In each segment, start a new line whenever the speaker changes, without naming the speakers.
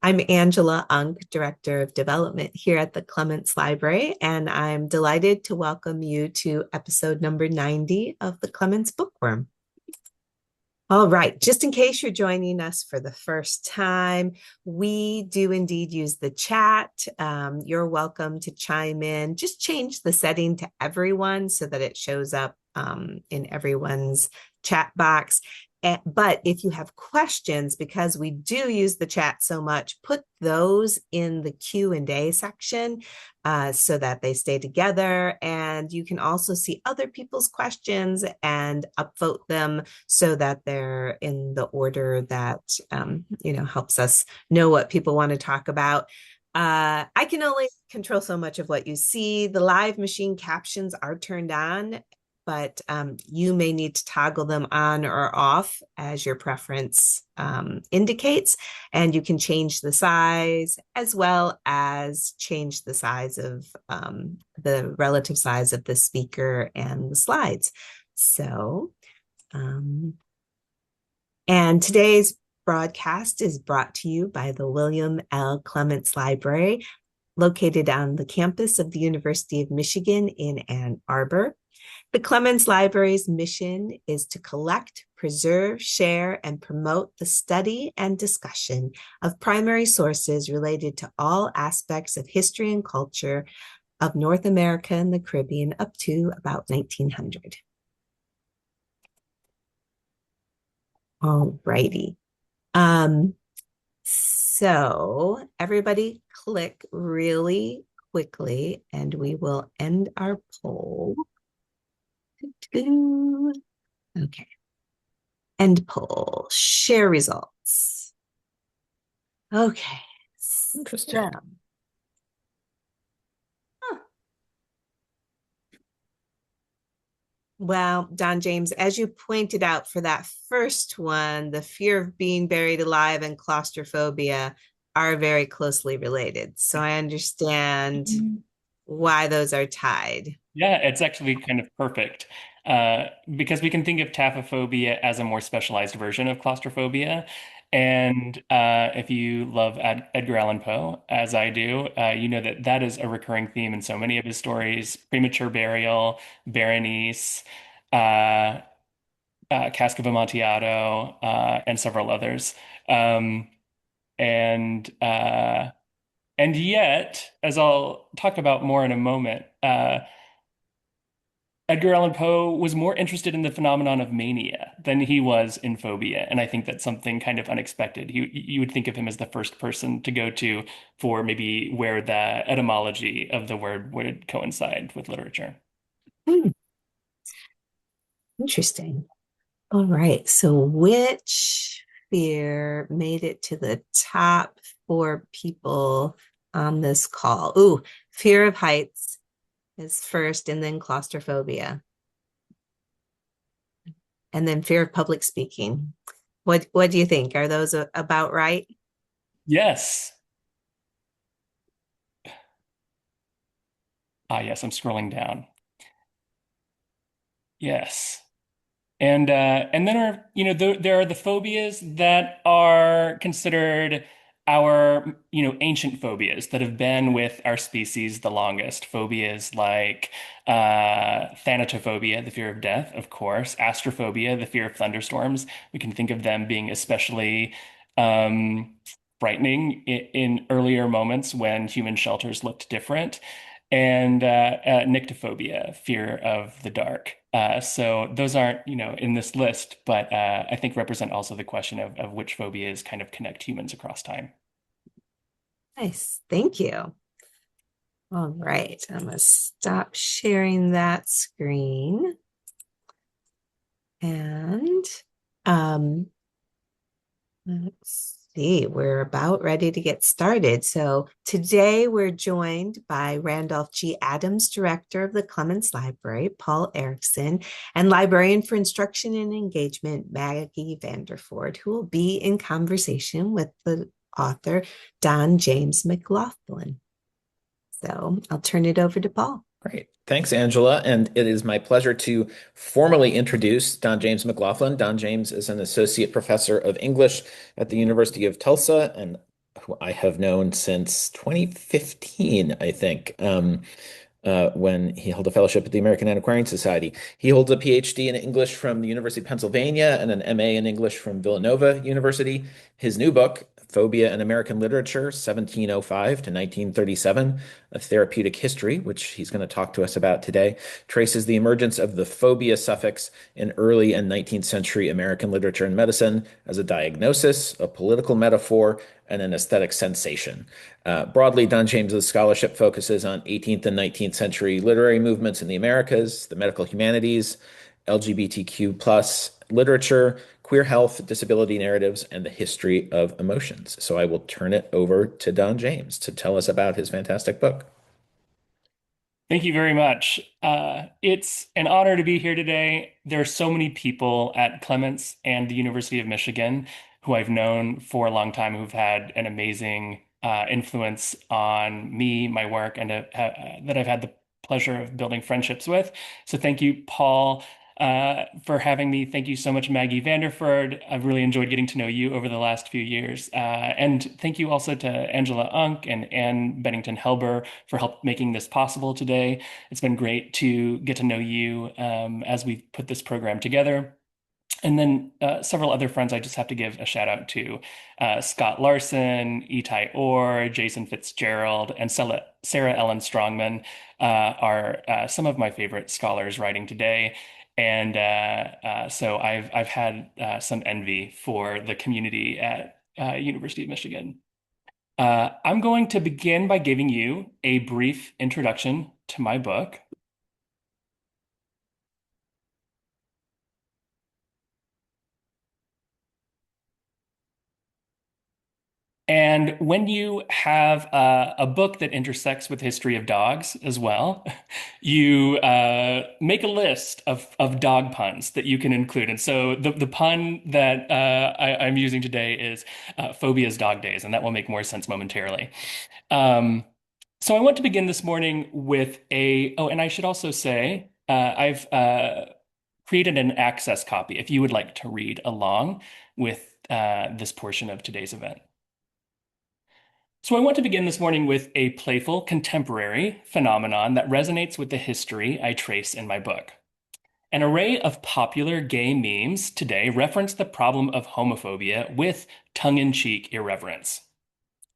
I'm Angela Unk, Director of Development here at the Clements Library, and I'm delighted to welcome you to episode number 90 of the Clements Bookworm. All right, just in case you're joining us for the first time, we do indeed use the chat. You're welcome to chime in. Just change the setting to everyone so that it shows up in everyone's chat box. But if you have questions, because we do use the chat so much, put those in the Q&A section so that they stay together. And you can also see other people's questions and upvote them so that they're in the order that, helps us know what people want to talk about. I can only control so much of what you see. The live machine captions are turned on, but you may need to toggle them on or off as your preference indicates. And you can change the size as well as change the size of the relative size of the speaker and the slides. So, and today's broadcast is brought to you by the William L. Clements Library, located on the campus of the University of Michigan in Ann Arbor. The Clements Library's mission is to collect, preserve, share, and promote the study and discussion of primary sources related to all aspects of history and culture of North America and the Caribbean up to about 1900. All righty. So everybody click really quickly and we will end our poll. Okay. End poll. Share results. Okay.
Interesting.
Well, Don James, as you pointed out for that first one, the fear of being buried alive and claustrophobia are very closely related. So I understand why those are tied.
Yeah, it's actually kind of perfect because we can think of taphophobia as a more specialized version of claustrophobia. And if you love Edgar Allan Poe, as I do, you know that that is a recurring theme in so many of his stories: premature burial, Berenice, uh, Cask of Amontillado, and several others. Um, and uh, and yet, as I'll talk about more in a moment, Edgar Allan Poe was more interested in the phenomenon of mania than he was in phobia. And I think that's something kind of unexpected. You would think of him as the first person to go to for maybe where the etymology of the word would coincide with literature.
Interesting. All right. So which fear made it to the top four people on this call? Ooh, fear of heights is first, and then claustrophobia, and then fear of public speaking. What do you think? Are those about right?
Yes. Ah, yes, I'm scrolling down. Yes. And then there are the phobias that are considered our ancient phobias that have been with our species the longest. Phobias like thanatophobia, the fear of death, of course, astrophobia, the fear of thunderstorms. We can think of them being especially um, frightening in earlier moments when human shelters looked different, and nyctophobia, fear of the dark. So those aren't, in this list, but I think represent also the question of which phobias kind of connect humans across time.
Nice. Thank you. All right. I'm going to stop sharing that screen. And let's see, we're about ready to get started. So today we're joined by Randolph G. Adams, Director of the Clements Library, Paul Erickson, and Librarian for Instruction and Engagement, Maggie Vanderford, who will be in conversation with the author, Don James McLaughlin. So I'll turn it over to Paul.
Great. Thanks, Angela. And it is my pleasure to formally introduce Don James McLaughlin. Don James is an associate professor of English at the University of Tulsa and who I have known since 2015, I think. When he held a fellowship at the American Antiquarian Society. He holds a PhD in English from the University of Pennsylvania and an MA in English from Villanova University. His new book, Phobia in American Literature, 1705 to 1937, A Therapeutic History, which he's going to talk to us about today, traces the emergence of the phobia suffix in early and 19th century American literature and medicine as a diagnosis, a political metaphor, and an aesthetic sensation. Broadly, Don James's scholarship focuses on 18th and 19th century literary movements in the Americas, the medical humanities, LGBTQ plus literature, queer health, disability narratives, and the history of emotions. So I will turn it over to Don James to tell us about his fantastic book.
Thank you very much. It's an honor to be here today. There are so many people at Clements and the University of Michigan who I've known for a long time who've had an amazing influence on me, my work, and that I've had the pleasure of building friendships with. So thank you, Paul, for having me. Thank you so much, Maggie Vanderford. I've really enjoyed getting to know you over the last few years. And thank you also to Angela Unk and Anne Bennington Helber for help making this possible today. It's been great to get to know you as we put this program together. And then several other friends I just have to give a shout out to Scott Larson, Itai Orr, Jason Fitzgerald, and Sarah Ellen Strongman are some of my favorite scholars writing today. And so I've had some envy for the community at University of Michigan. I'm going to begin by giving you a brief introduction to my book. And when you have a book that intersects with history of dogs as well, you make a list of dog puns that you can include. And so the pun that I'm using today is Phobia's Dog Days, and that will make more sense momentarily. So I want to begin this morning with oh, and I should also say, I've created an access copy if you would like to read along with this portion of today's event. So I want to begin this morning with a playful contemporary phenomenon that resonates with the history I trace in my book. An array of popular gay memes today reference the problem of homophobia with tongue-in-cheek irreverence.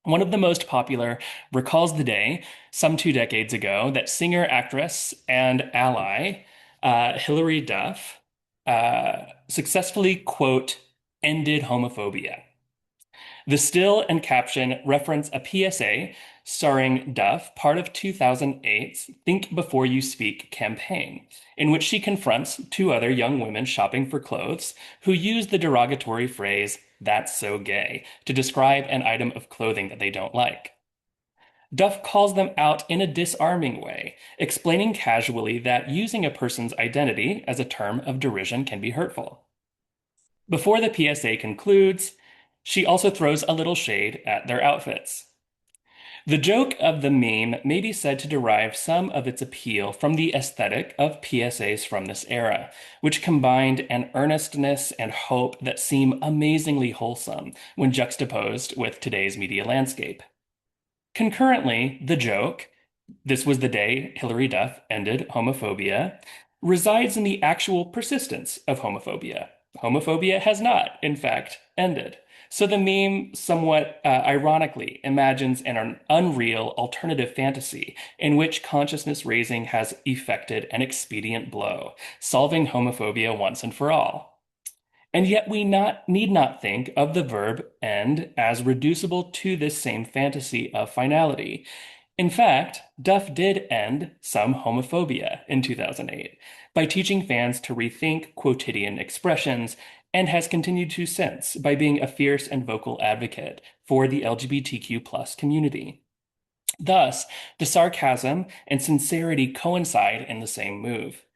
One of the most popular recalls the day, some 2 decades ago, that singer, actress, and ally Hilary Duff successfully, quote, ended homophobia. The still and caption reference a PSA starring Duff, part of 2008's Think Before You Speak campaign, in which she confronts 2 other young women shopping for clothes who use the derogatory phrase, "that's so gay," to describe an item of clothing that they don't like. Duff calls them out in a disarming way, explaining casually that using a person's identity as a term of derision can be hurtful. Before the PSA concludes, she also throws a little shade at their outfits. The joke of the meme may be said to derive some of its appeal from the aesthetic of PSAs from this era, which combined an earnestness and hope that seem amazingly wholesome when juxtaposed with today's media landscape. Concurrently, the joke, "This was the day Hilary Duff ended homophobia," resides in the actual persistence of homophobia. Homophobia has not, in fact, ended. So the meme somewhat ironically imagines an unreal alternative fantasy in which consciousness raising has effected an expedient blow, solving homophobia once and for all. And yet we need not think of the verb end as reducible to this same fantasy of finality. In fact, Duff did end some homophobia in 2008 by teaching fans to rethink quotidian expressions, and has continued to since by being a fierce and vocal advocate for the LGBTQ plus community. Thus, the sarcasm and sincerity coincide in the same move.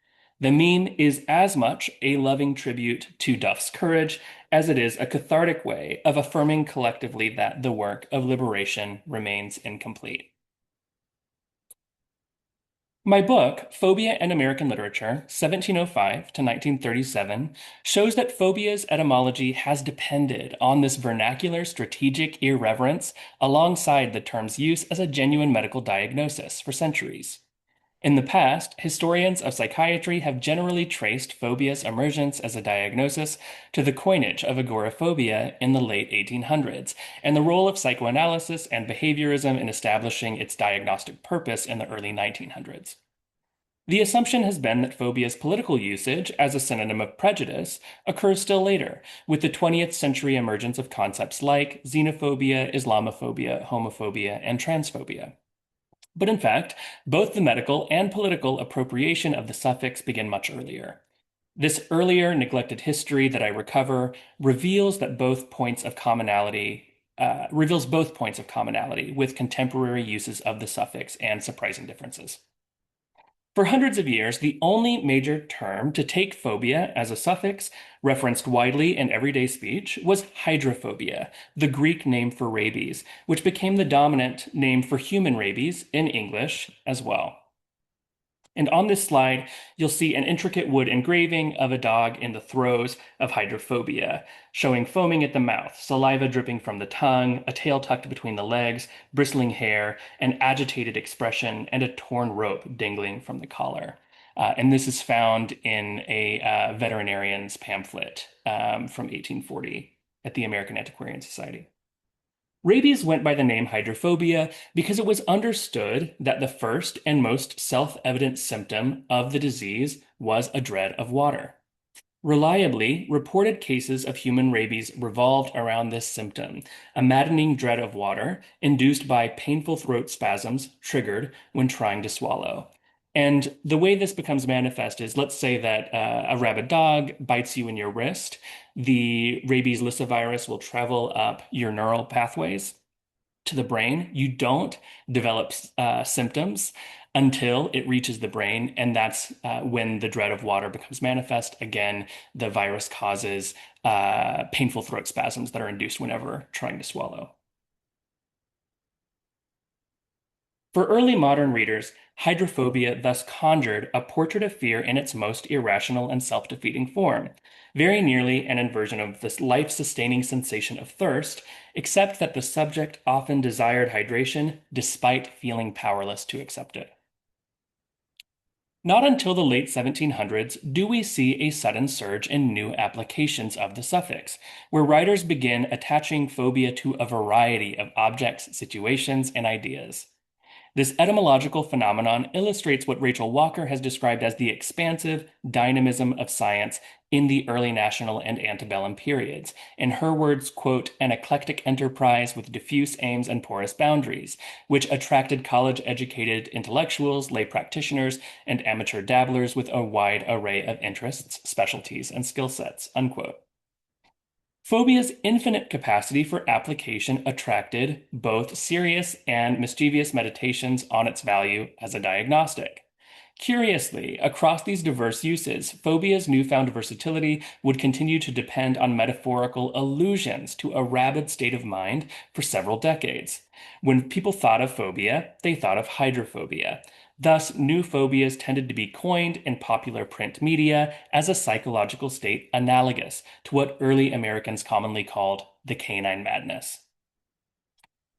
The meme is as much a loving tribute to Duff's courage as it is a cathartic way of affirming collectively that the work of liberation remains incomplete. My book, Phobia and American Literature, 1705 to 1937, shows that phobia's etymology has depended on this vernacular strategic irreverence alongside the term's use as a genuine medical diagnosis for centuries. In the past, historians of psychiatry have generally traced phobia's emergence as a diagnosis to the coinage of agoraphobia in the late 1800s and the role of psychoanalysis and behaviorism in establishing its diagnostic purpose in the early 1900s. The assumption has been that phobia's political usage as a synonym of prejudice occurs still later, with the 20th century emergence of concepts like xenophobia, Islamophobia, homophobia, and transphobia. But in fact, both the medical and political appropriation of the suffix begin much earlier. This earlier neglected history that I recover reveals both points of commonality with contemporary uses of the suffix and surprising differences. For hundreds of years, the only major term to take phobia as a suffix, referenced widely in everyday speech, was hydrophobia, the Greek name for rabies, which became the dominant name for human rabies in English as well. And on this slide, you'll see an intricate wood engraving of a dog in the throes of hydrophobia, showing foaming at the mouth, saliva dripping from the tongue, a tail tucked between the legs, bristling hair, an agitated expression, and a torn rope dangling from the collar. And this is found in a veterinarian's pamphlet from 1840 at the American Antiquarian Society. Rabies went by the name hydrophobia because it was understood that the first and most self-evident symptom of the disease was a dread of water. Reliably, reported cases of human rabies revolved around this symptom, a maddening dread of water induced by painful throat spasms triggered when trying to swallow. And the way this becomes manifest is, let's say that a rabid dog bites you in your wrist. The rabies lyssavirus will travel up your neural pathways to the brain. You don't develop symptoms until it reaches the brain, and that's when the dread of water becomes manifest. Again, the virus causes painful throat spasms that are induced whenever trying to swallow. For early modern readers, hydrophobia thus conjured a portrait of fear in its most irrational and self-defeating form, very nearly an inversion of this life-sustaining sensation of thirst, except that the subject often desired hydration despite feeling powerless to accept it. Not until the late 1700s do we see a sudden surge in new applications of the suffix, where writers begin attaching phobia to a variety of objects, situations, and ideas. This etymological phenomenon illustrates what Rachel Walker has described as the expansive dynamism of science in the early national and antebellum periods. In her words, quote, an eclectic enterprise with diffuse aims and porous boundaries, which attracted college-educated intellectuals, lay practitioners, and amateur dabblers with a wide array of interests, specialties, and skill sets, unquote. Phobia's infinite capacity for application attracted both serious and mischievous meditations on its value as a diagnostic. Curiously, across these diverse uses, phobia's newfound versatility would continue to depend on metaphorical allusions to a rabid state of mind for several decades. When people thought of phobia, they thought of hydrophobia. Thus, new phobias tended to be coined in popular print media as a psychological state analogous to what early Americans commonly called the canine madness.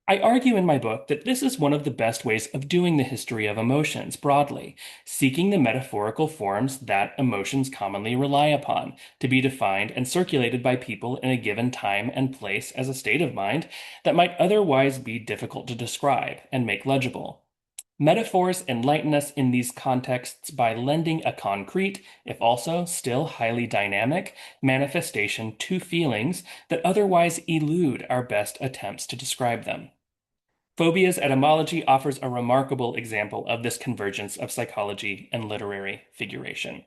I argue in my book that this is one of the best ways of doing the history of emotions broadly, seeking the metaphorical forms that emotions commonly rely upon to be defined and circulated by people in a given time and place as a state of mind that might otherwise be difficult to describe and make legible. Metaphors enlighten us in these contexts by lending a concrete, if also still highly dynamic, manifestation to feelings that otherwise elude our best attempts to describe them. Phobia's etymology offers a remarkable example of this convergence of psychology and literary figuration.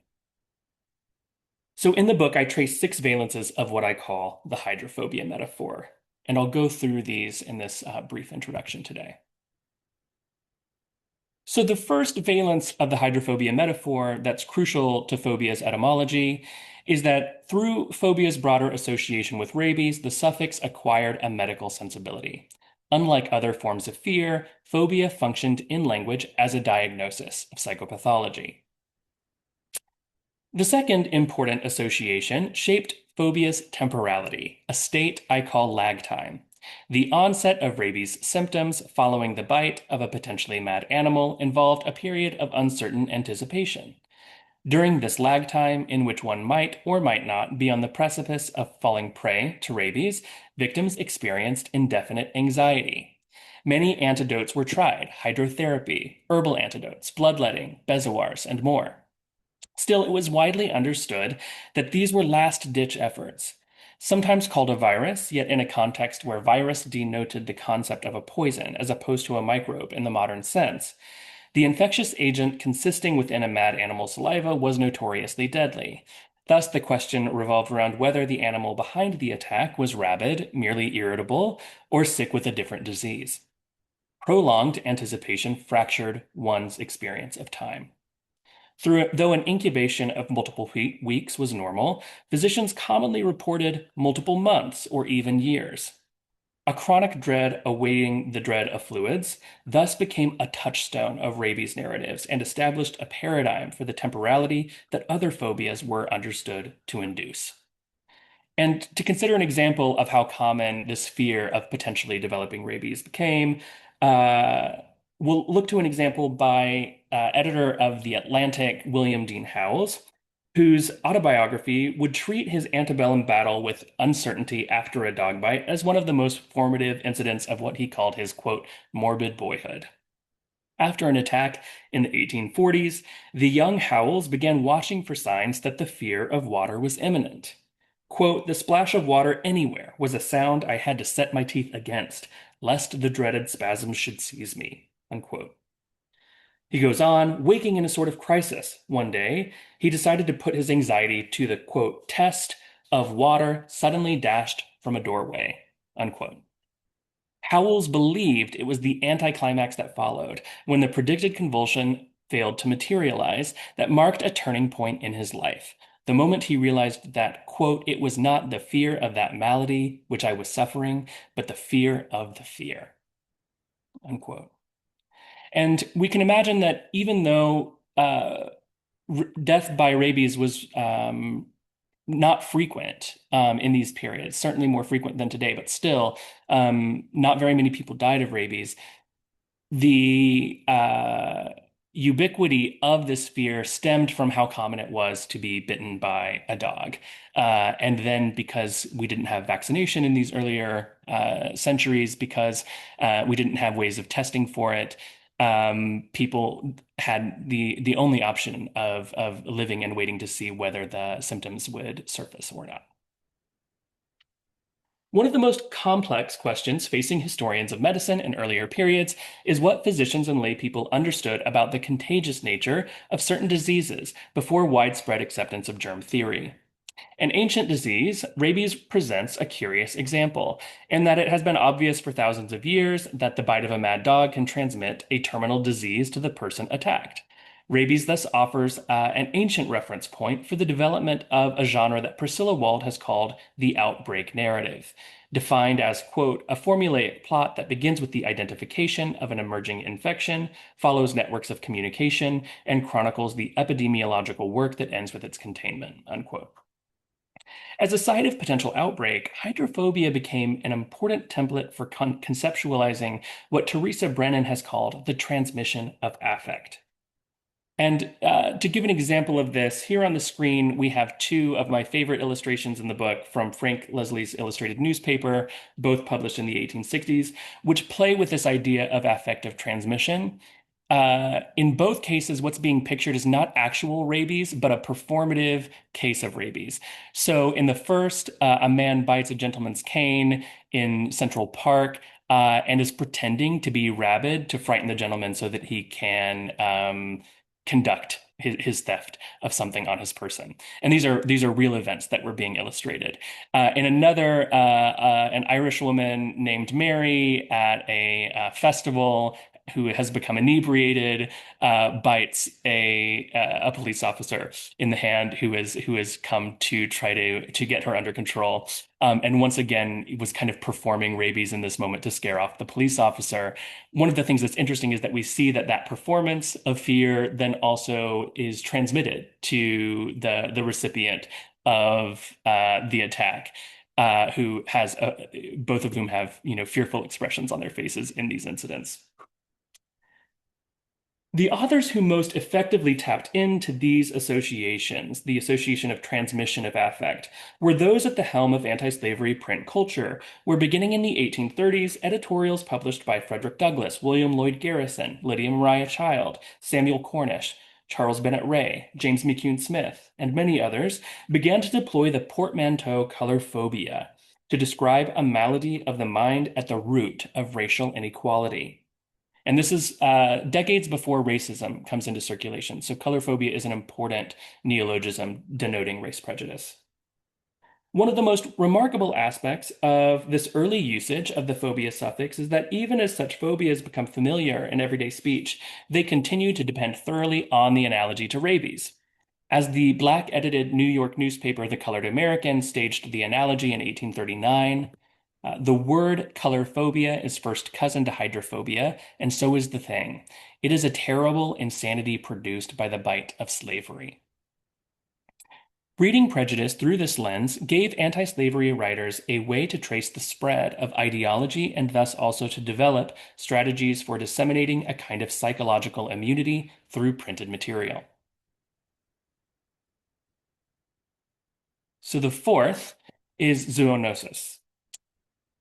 So in the book, I trace 6 valences of what I call the hydrophobia metaphor, and I'll go through these in this brief introduction today. So the first valence of the hydrophobia metaphor that's crucial to phobia's etymology is that through phobia's broader association with rabies, the suffix acquired a medical sensibility. Unlike other forms of fear, phobia functioned in language as a diagnosis of psychopathology. The second important association shaped phobia's temporality, a state I call lag time. The onset of rabies symptoms following the bite of a potentially mad animal involved a period of uncertain anticipation. During this lag time, in which one might or might not be on the precipice of falling prey to rabies, victims experienced indefinite anxiety. Many antidotes were tried: hydrotherapy, herbal antidotes, bloodletting, bezoars, and more. Still, it was widely understood that these were last-ditch efforts. Sometimes called a virus, yet in a context where virus denoted the concept of a poison as opposed to a microbe in the modern sense, the infectious agent consisting within a mad animal's saliva was notoriously deadly. Thus, the question revolved around whether the animal behind the attack was rabid, merely irritable, or sick with a different disease. Prolonged anticipation fractured one's experience of time. Though an incubation of multiple weeks was normal, physicians commonly reported multiple months or even years. A chronic dread awaiting the dread of fluids thus became a touchstone of rabies narratives and established a paradigm for the temporality that other phobias were understood to induce. And to consider an example of how common this fear of potentially developing rabies became, we'll look to an example by editor of The Atlantic, William Dean Howells, whose autobiography would treat his antebellum battle with uncertainty after a dog bite as one of the most formative incidents of what he called his, quote, morbid boyhood. After an attack in the 1840s, the young Howells began watching for signs that the fear of water was imminent. Quote, the splash of water anywhere was a sound I had to set my teeth against, lest the dreaded spasms should seize me, unquote. He goes on, waking in a sort of crisis one day, he decided to put his anxiety to the, quote, test of water suddenly dashed from a doorway, unquote. Howells believed it was the anticlimax that followed, when the predicted convulsion failed to materialize, that marked a turning point in his life. The moment he realized that, quote, it was not the fear of that malady which I was suffering, but the fear of the fear, unquote. And we can imagine that even though death by rabies was not frequent in these periods, certainly more frequent than today, but still not very many people died of rabies. The ubiquity of this fear stemmed from how common it was to be bitten by a dog. And then because we didn't have vaccination in these earlier centuries, because we didn't have ways of testing for it, people had the only option of living and waiting to see whether the symptoms would surface or not. One of the most complex questions facing historians of medicine in earlier periods is what physicians and laypeople understood about the contagious nature of certain diseases before widespread acceptance of germ theory. An ancient disease, rabies presents a curious example, in that it has been obvious for thousands of years that the bite of a mad dog can transmit a terminal disease to the person attacked. Rabies thus offers an ancient reference point for the development of a genre that Priscilla Wald has called the outbreak narrative, defined as, quote, a formulaic plot that begins with the identification of an emerging infection, follows networks of communication, and chronicles the epidemiological work that ends with its containment, unquote. As a site of potential outbreak, hydrophobia became an important template for conceptualizing what Teresa Brennan has called the transmission of affect. And to give an example of this, here on the screen, we have two of my favorite illustrations in the book from Frank Leslie's illustrated newspaper, both published in the 1860s, which play with this idea of affective transmission. In both cases, what's being pictured is not actual rabies, but a performative case of rabies. So in the first, a man bites a gentleman's cane in Central Park and is pretending to be rabid to frighten the gentleman so that he can conduct his theft of something on his person. And these are real events that were being illustrated. In another, an Irish woman named Mary at a festival who has become inebriated, bites a police officer in the hand who has come to try to get her under control. And once again, was kind of performing rabies in this moment to scare off the police officer. One of the things that's interesting is that we see that performance of fear then also is transmitted to the recipient of the attack, who has both of whom have fearful expressions on their faces in these incidents. The authors who most effectively tapped into these associations, the association of transmission of affect, were those at the helm of anti-slavery print culture, where beginning in the 1830s, editorials published by Frederick Douglass, William Lloyd Garrison, Lydia Maria Child, Samuel Cornish, Charles Bennett Ray, James McCune Smith, and many others began to deploy the portmanteau color phobia to describe a malady of the mind at the root of racial inequality. And this is decades before racism comes into circulation. So color phobia is an important neologism denoting race prejudice. One of the most remarkable aspects of this early usage of the phobia suffix is that even as such phobias become familiar in everyday speech, they continue to depend thoroughly on the analogy to rabies. As the Black-edited New York newspaper The Colored American staged the analogy in 1839, the word color phobia is first cousin to hydrophobia, and so is the thing. It is a terrible insanity produced by the bite of slavery. Reading prejudice through this lens gave anti-slavery writers a way to trace the spread of ideology and thus also to develop strategies for disseminating a kind of psychological immunity through printed material. So the fourth is zoonosis.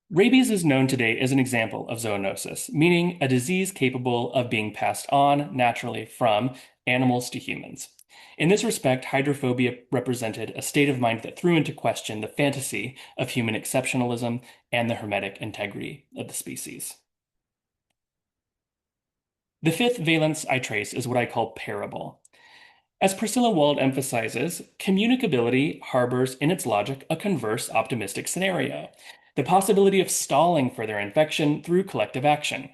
Rabies is known today as an example of zoonosis, meaning a disease capable of being passed on naturally from animals to humans. In this respect, hydrophobia represented a state of mind that threw into question the fantasy of human exceptionalism and the hermetic integrity of the species. The fifth valence I trace is what I call parable. As Priscilla Wald emphasizes, communicability harbors in its logic a converse optimistic scenario, the possibility of stalling further infection through collective action.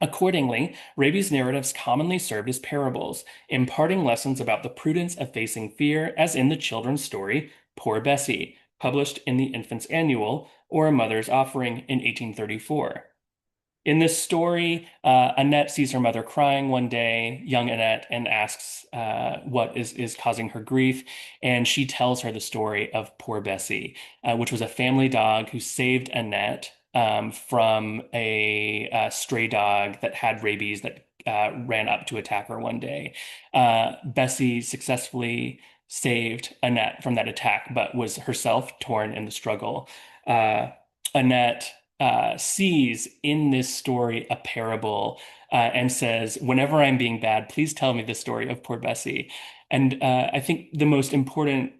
Accordingly, rabies narratives commonly served as parables, imparting lessons about the prudence of facing fear, as in the children's story Poor Bessie, published in the Infant's Annual, or A Mother's Offering in 1834. In this story, Annette sees her mother crying one day, young Annette, and asks what is causing her grief. And she tells her the story of Poor Bessie, which was a family dog who saved Annette from a stray dog that had rabies that ran up to attack her one day. Bessie successfully saved Annette from that attack, but was herself torn in the struggle. Annette sees in this story a parable and says, whenever I'm being bad, please tell me the story of poor Bessie. And I think the most important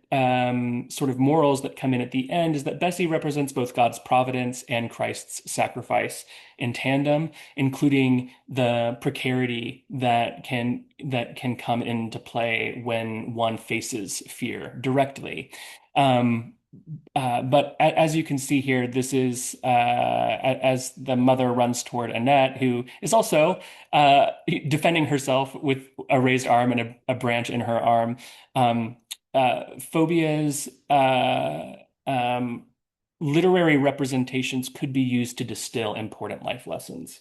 sort of morals that come in at the end is that Bessie represents both God's providence and Christ's sacrifice in tandem, including the precarity that can come into play when one faces fear directly. But as you can see here, this is as the mother runs toward Annette, who is also defending herself with a raised arm and a branch in her arm. Phobias, literary representations could be used to distill important life lessons.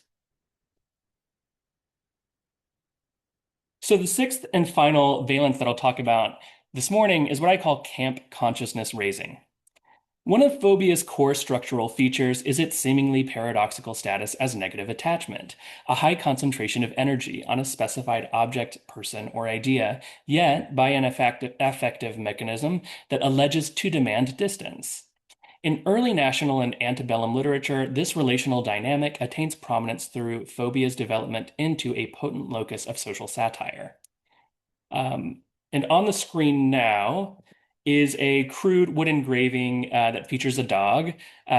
So the sixth and final valence that I'll talk about this morning is what I call camp consciousness raising. One of phobia's core structural features is its seemingly paradoxical status as negative attachment, a high concentration of energy on a specified object, person, or idea, yet by an affective mechanism that alleges to demand distance. In early national and antebellum literature, this relational dynamic attains prominence through phobia's development into a potent locus of social satire. And on the screen now is a crude wood engraving that features a dog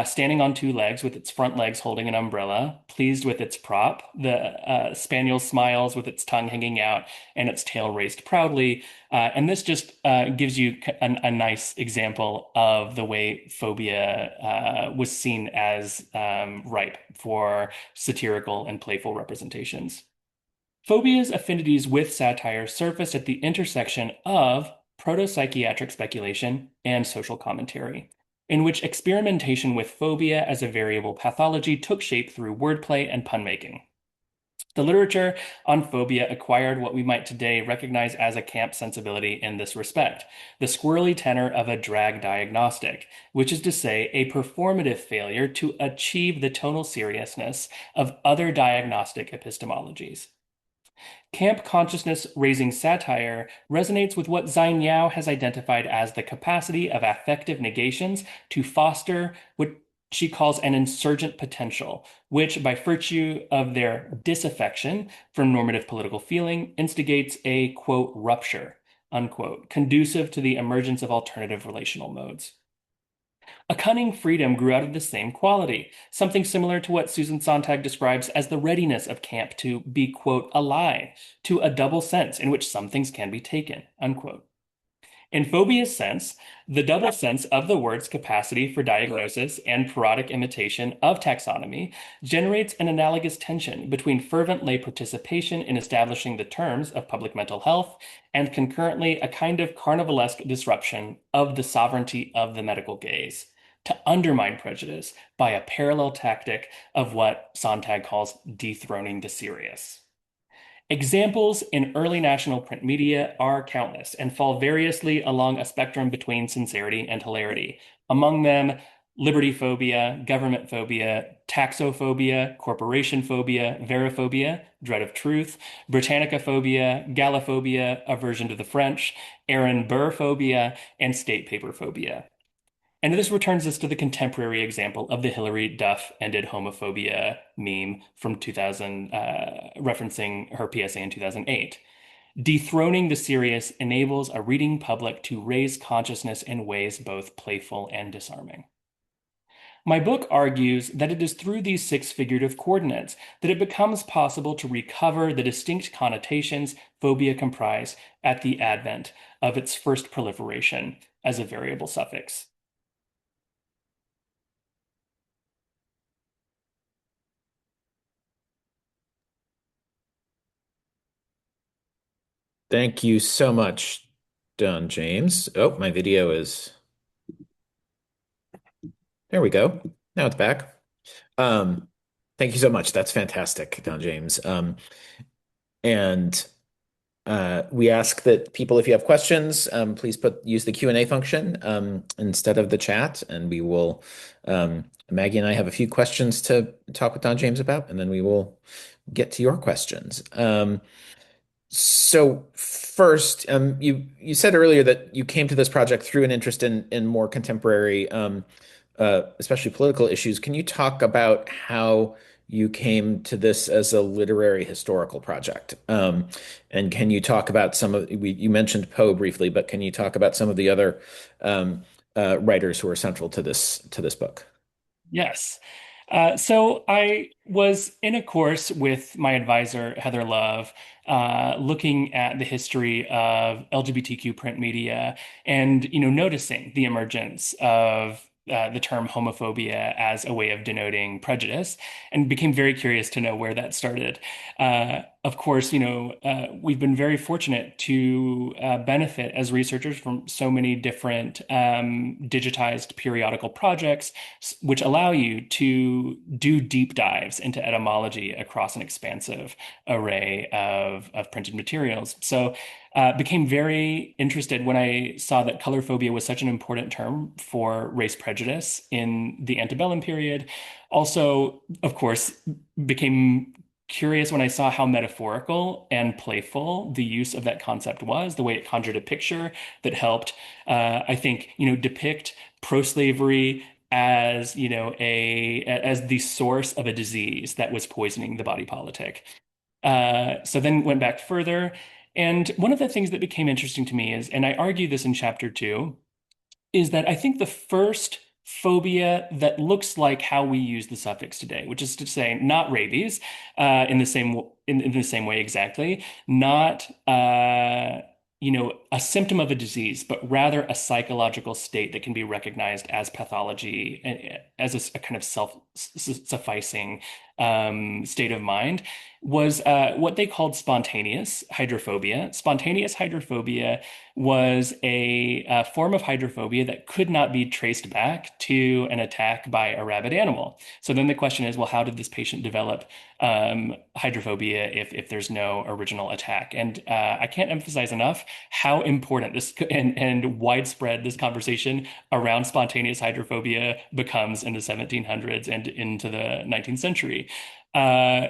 standing on two legs with its front legs holding an umbrella, pleased with its prop. The spaniel smiles with its tongue hanging out and its tail raised proudly. And this just gives you a nice example of the way phobia was seen as ripe for satirical and playful representations. Phobia's affinities with satire surfaced at the intersection of proto-psychiatric speculation and social commentary, in which experimentation with phobia as a variable pathology took shape through wordplay and pun making. The literature on phobia acquired what we might today recognize as a camp sensibility in this respect, the squirrely tenor of a drag diagnostic, which is to say, a performative failure to achieve the tonal seriousness of other diagnostic epistemologies. Camp consciousness raising satire resonates with what Zhang Yao has identified as the capacity of affective negations to foster what she calls an insurgent potential, which, by virtue of their disaffection from normative political feeling, instigates a, quote, rupture, unquote, conducive to the emergence of alternative relational modes. A cunning freedom grew out of the same quality, something similar to what Susan Sontag describes as the readiness of camp to be, quote, alive to a double sense in which some things can be taken, unquote. In Phobia's sense, the double sense of the word's capacity for diagnosis and parodic imitation of taxonomy generates an analogous tension between fervent lay participation in establishing the terms of public mental health and concurrently a kind of carnivalesque disruption of the sovereignty of the medical gaze to undermine prejudice by a parallel tactic of what Sontag calls dethroning the serious. Examples in early national print media are countless and fall variously along a spectrum between sincerity and hilarity. Among them, liberty phobia, government phobia, taxophobia, corporation phobia, verophobia, dread of truth, Britannica phobia, Gallophobia, aversion to the French, Aaron Burr phobia, and state paper phobia. And this returns us to the contemporary example of the Hillary Duff ended homophobia meme from 2000, referencing her PSA in 2008. Dethroning the serious enables a reading public to raise consciousness in ways both playful and disarming. My book argues that it is through these six figurative coordinates that it becomes possible to recover the distinct connotations phobia comprise at the advent of its first proliferation as a variable suffix.
Thank you so much, Don James. Oh, my video is, there we go. Now it's back. Um, Thank you so much. That's fantastic, Don James. And we ask that people, if you have questions, please use the Q&A function instead of the chat, and we will, Maggie and I have a few questions to talk with Don James about, and then we will get to your questions. So first, you said earlier that you came to this project through an interest in more contemporary, especially political issues. Can you talk about how you came to this as a literary historical project? And can you talk about you mentioned Poe briefly, but can you talk about some of the other writers who are central to this book?
Yes. So I was in a course with my advisor, Heather Love, looking at the history of LGBTQ print media and, noticing the emergence of the term homophobia as a way of denoting prejudice and became very curious to know where that started. Of course, we've been very fortunate to benefit as researchers from so many different digitized periodical projects, which allow you to do deep dives into etymology across an expansive array of printed materials. So became very interested when I saw that color phobia was such an important term for race prejudice in the antebellum period. Also, of course, became curious when I saw how metaphorical and playful the use of that concept was, the way it conjured a picture that helped, I think, depict pro-slavery as, as the source of a disease that was poisoning the body politic. So then went back further. And one of the things that became interesting to me is, and I argue this in chapter 2, is that I think the first phobia that looks like how we use the suffix today, which is to say, not rabies, in the same way exactly, not a symptom of a disease, but rather a psychological state that can be recognized as pathology, as a kind of self-sufficing state of mind, was what they called spontaneous hydrophobia. Spontaneous hydrophobia was a form of hydrophobia that could not be traced back to an attack by a rabid animal. So then the question is, well, how did this patient develop hydrophobia if there's no original attack? And I can't emphasize enough how important this and widespread this conversation around spontaneous hydrophobia becomes in the 1700s and into the 19th century. Uh,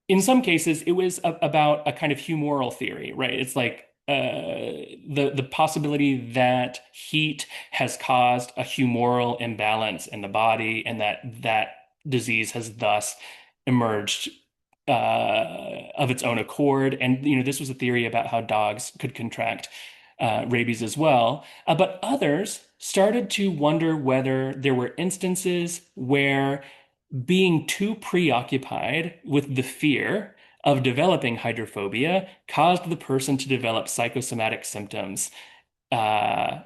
in some cases, it was about a kind of humoral theory, right? It's like the possibility that heat has caused a humoral imbalance in the body, and that disease has thus emerged of its own accord. And this was a theory about how dogs could contract rabies as well. But others started to wonder whether there were instances where being too preoccupied with the fear of developing hydrophobia caused the person to develop psychosomatic symptoms uh,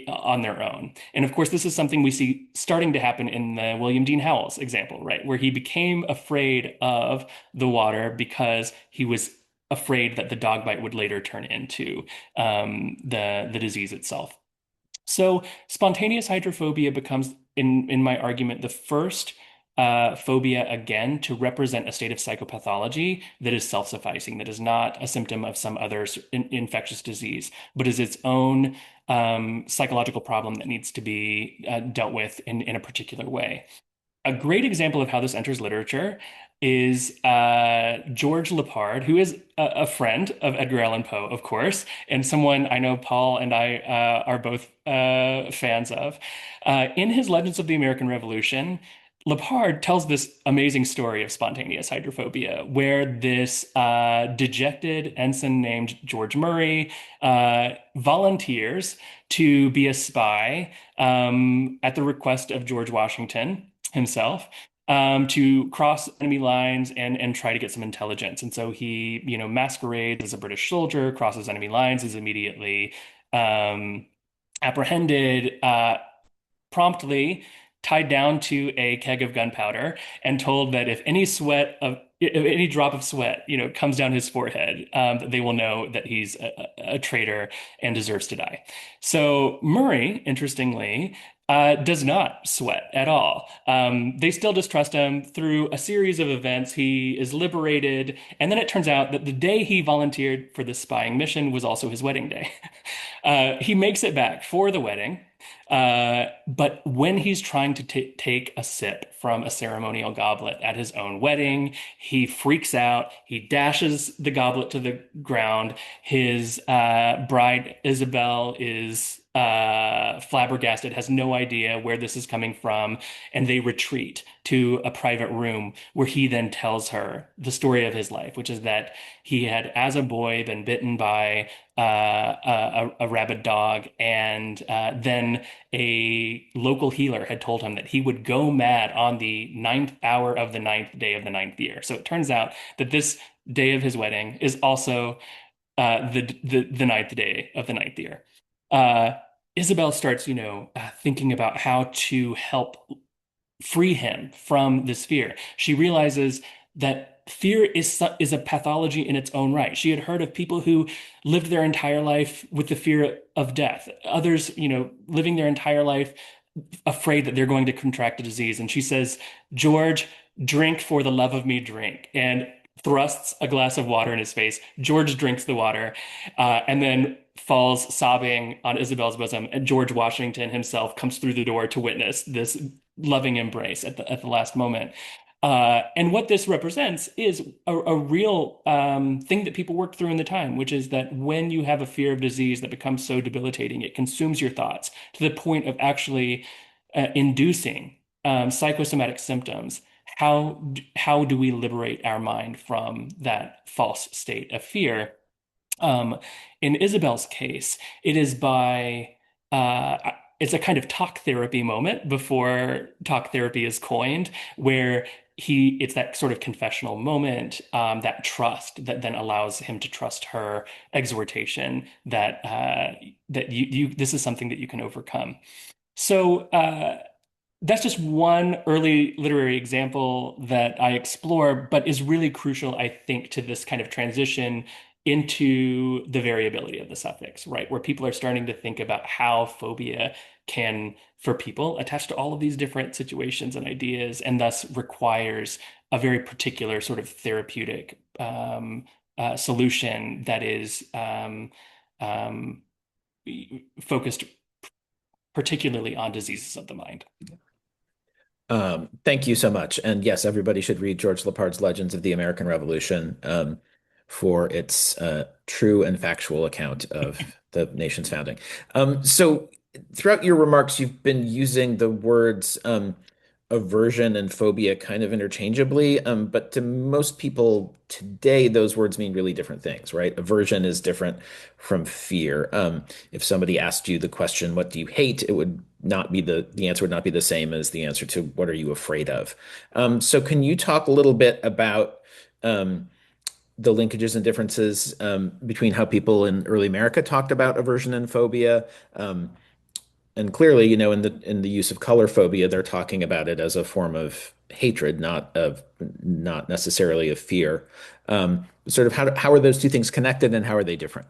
on their own. And of course, this is something we see starting to happen in the William Dean Howells example, right? Where he became afraid of the water because he was afraid that the dog bite would later turn into the disease itself. So spontaneous hydrophobia becomes, in my argument, the first phobia again to represent a state of psychopathology that is self-sufficing, that is not a symptom of some other infectious disease, but is its own psychological problem that needs to be dealt with in a particular way. A great example of how this enters literature is George Lepard, who is a friend of Edgar Allan Poe, of course, and someone I know Paul and I are both fans of. In his Legends of the American Revolution, Lepard tells this amazing story of spontaneous hydrophobia, where this dejected ensign named George Murray volunteers to be a spy at the request of George Washington himself, to cross enemy lines and try to get some intelligence. And so he, masquerades as a British soldier, crosses enemy lines, is immediately um, apprehended, promptly tied down to a keg of gunpowder, and told that if any drop of sweat, comes down his forehead, that they will know that he's a traitor and deserves to die. So Murray, interestingly, does not sweat at all. They still distrust him through a series of events. He is liberated, and then it turns out that the day he volunteered for this spying mission was also his wedding day. He makes it back for the wedding. But when he's trying to take a sip from a ceremonial goblet at his own wedding, he freaks out. He dashes the goblet to the ground. His bride, Isabel, is flabbergasted, has no idea where this is coming from, and they retreat to a private room where he then tells her the story of his life, which is that he had, as a boy, been bitten by a rabid dog, and then a local healer had told him that he would go mad on the ninth hour of the ninth day of the ninth year. So it turns out that this day of his wedding is also the ninth day of the ninth year. Uh, Isabel starts, thinking about how to help free him from this fear. She realizes that fear is a pathology in its own right. She had heard of people who lived their entire life with the fear of death. Others, living their entire life afraid that they're going to contract a disease. And she says, George, drink for the love of me, drink. And thrusts a glass of water in his face. George drinks the water, and then falls sobbing on Isabel's bosom. And George Washington himself comes through the door to witness this loving embrace at the last moment. And what this represents is a real thing that people worked through in the time, which is that when you have a fear of disease that becomes so debilitating, it consumes your thoughts to the point of actually inducing psychosomatic symptoms. How do we liberate our mind from that false state of fear? Um, in Isabel's case, it is by it's a kind of talk therapy moment before talk therapy is coined, where it's that sort of confessional moment, that trust that then allows him to trust her exhortation that this is something that you can overcome. So that's just one early literary example that I explore, but is really crucial, I think, to this kind of transition into the variability of the suffix, right? Where people are starting to think about how phobia can, for people, attach to all of these different situations and ideas, and thus requires a very particular sort of therapeutic solution that is um, focused particularly on diseases of the mind.
Thank you so much. And yes, everybody should read George Lepard's Legends of the American Revolution for its true and factual account of the nation's founding. So throughout your remarks, you've been using the words aversion and phobia kind of interchangeably, but to most people today, those words mean really different things, right? Aversion is different from fear. If somebody asked you the question, "What do you hate?" it would not be the answer would not be the same as the answer to "What are you afraid of?" So, can you talk a little bit about the linkages and differences between how people in early America talked about aversion and phobia? And clearly, in the use of color phobia, they're talking about it as a form of hatred, not necessarily of fear. Sort of how are those two things connected, and how are they different?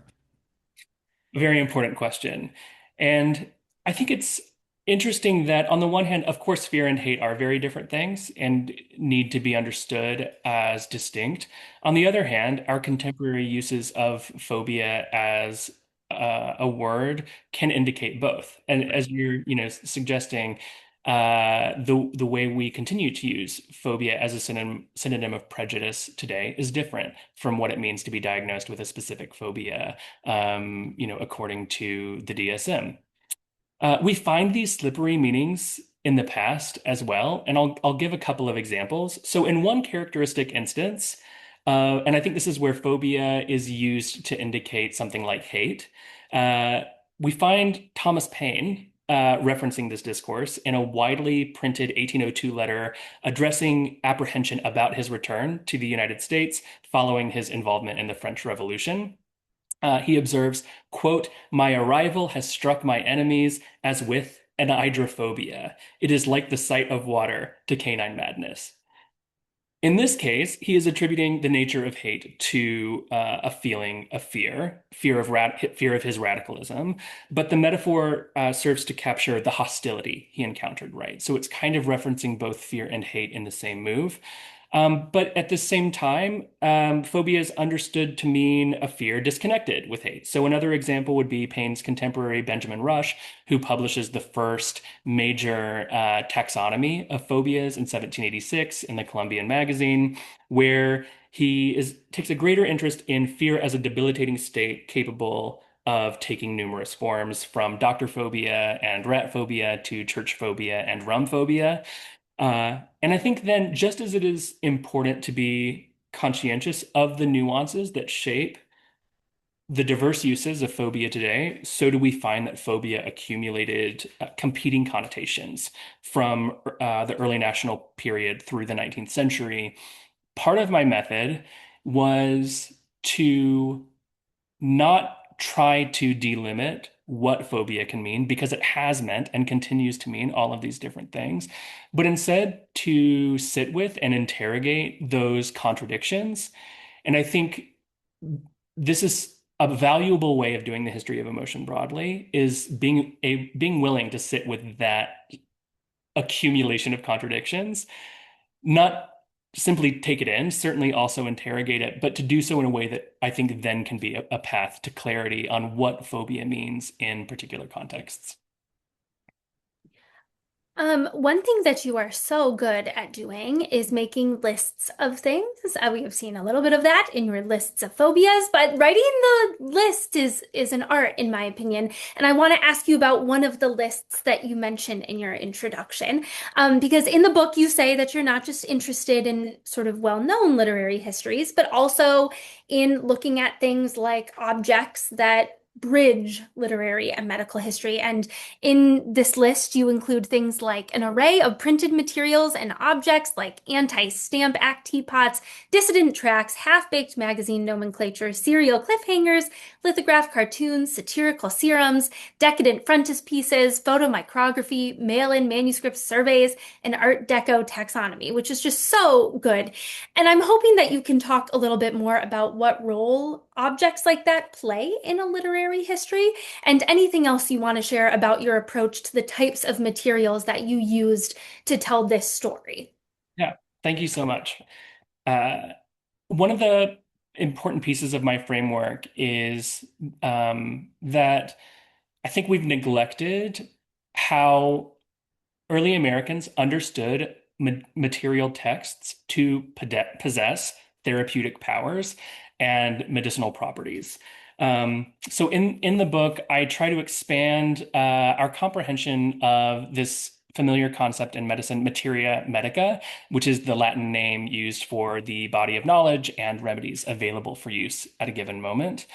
Very important question. And I think it's interesting that, on the one hand, of course, fear and hate are very different things and need to be understood as distinct. On the other hand, our contemporary uses of phobia as a word can indicate both. And as you're, suggesting, the way we continue to use phobia as a synonym of prejudice today is different from what it means to be diagnosed with a specific phobia, according to the DSM. We find these slippery meanings in the past as well, and I'll give a couple of examples. So in one characteristic instance, and I think this is where phobia is used to indicate something like hate, uh, we find Thomas Paine referencing this discourse in a widely printed 1802 letter addressing apprehension about his return to the United States following his involvement in the French Revolution. He observes, quote, "My arrival has struck my enemies as with an hydrophobia. It is like the sight of water to canine madness." In this case, he is attributing the nature of hate to a feeling of fear of his radicalism. But the metaphor serves to capture the hostility he encountered, right? So it's kind of referencing both fear and hate in the same move. But at the same time, phobia is understood to mean a fear disconnected with hate. So another example would be Paine's contemporary Benjamin Rush, who publishes the first major taxonomy of phobias in 1786 in the Columbian magazine, where takes a greater interest in fear as a debilitating state capable of taking numerous forms, from doctor phobia and rat phobia to church phobia and rum phobia. And I think then, just as it is important to be conscientious of the nuances that shape the diverse uses of phobia today, so do we find that phobia accumulated competing connotations from the early national period through the 19th century. Part of my method was to not try to delimit what phobia can mean, because it has meant and continues to mean all of these different things, but instead to sit with and interrogate those contradictions. And I think this is a valuable way of doing the history of emotion broadly, is being willing to sit with that accumulation of contradictions, not simply take it in, certainly also interrogate it, but to do so in a way that I think then can be a path to clarity on what phobia means in particular contexts.
One thing that you are so good at doing is making lists of things. We have seen a little bit of that in your lists of phobias, but writing the list is an art, in my opinion. And I want to ask you about one of the lists that you mentioned in your introduction, because in the book you say that you're not just interested in sort of well-known literary histories, but also in looking at things like objects that bridge literary and medical history. And in this list, you include things like an array of printed materials and objects like anti-Stamp Act teapots, dissident tracts, half-baked magazine nomenclature, serial cliffhangers, lithograph cartoons, satirical serums, decadent frontispieces, photomicrography, mail-in manuscripts, surveys, and Art Deco taxonomy, which is just so good. And I'm hoping that you can talk a little bit more about what role objects like that play in a literary history and anything else you want to share about your approach to the types of materials that you used to tell this story.
Yeah, thank you so much. One of the important pieces of my framework is that I think we've neglected how early Americans understood material texts to possess therapeutic powers and medicinal properties. So in the book, I try to expand our comprehension of this familiar concept in medicine, materia medica, which is the Latin name used for the body of knowledge and remedies available for use at a given moment.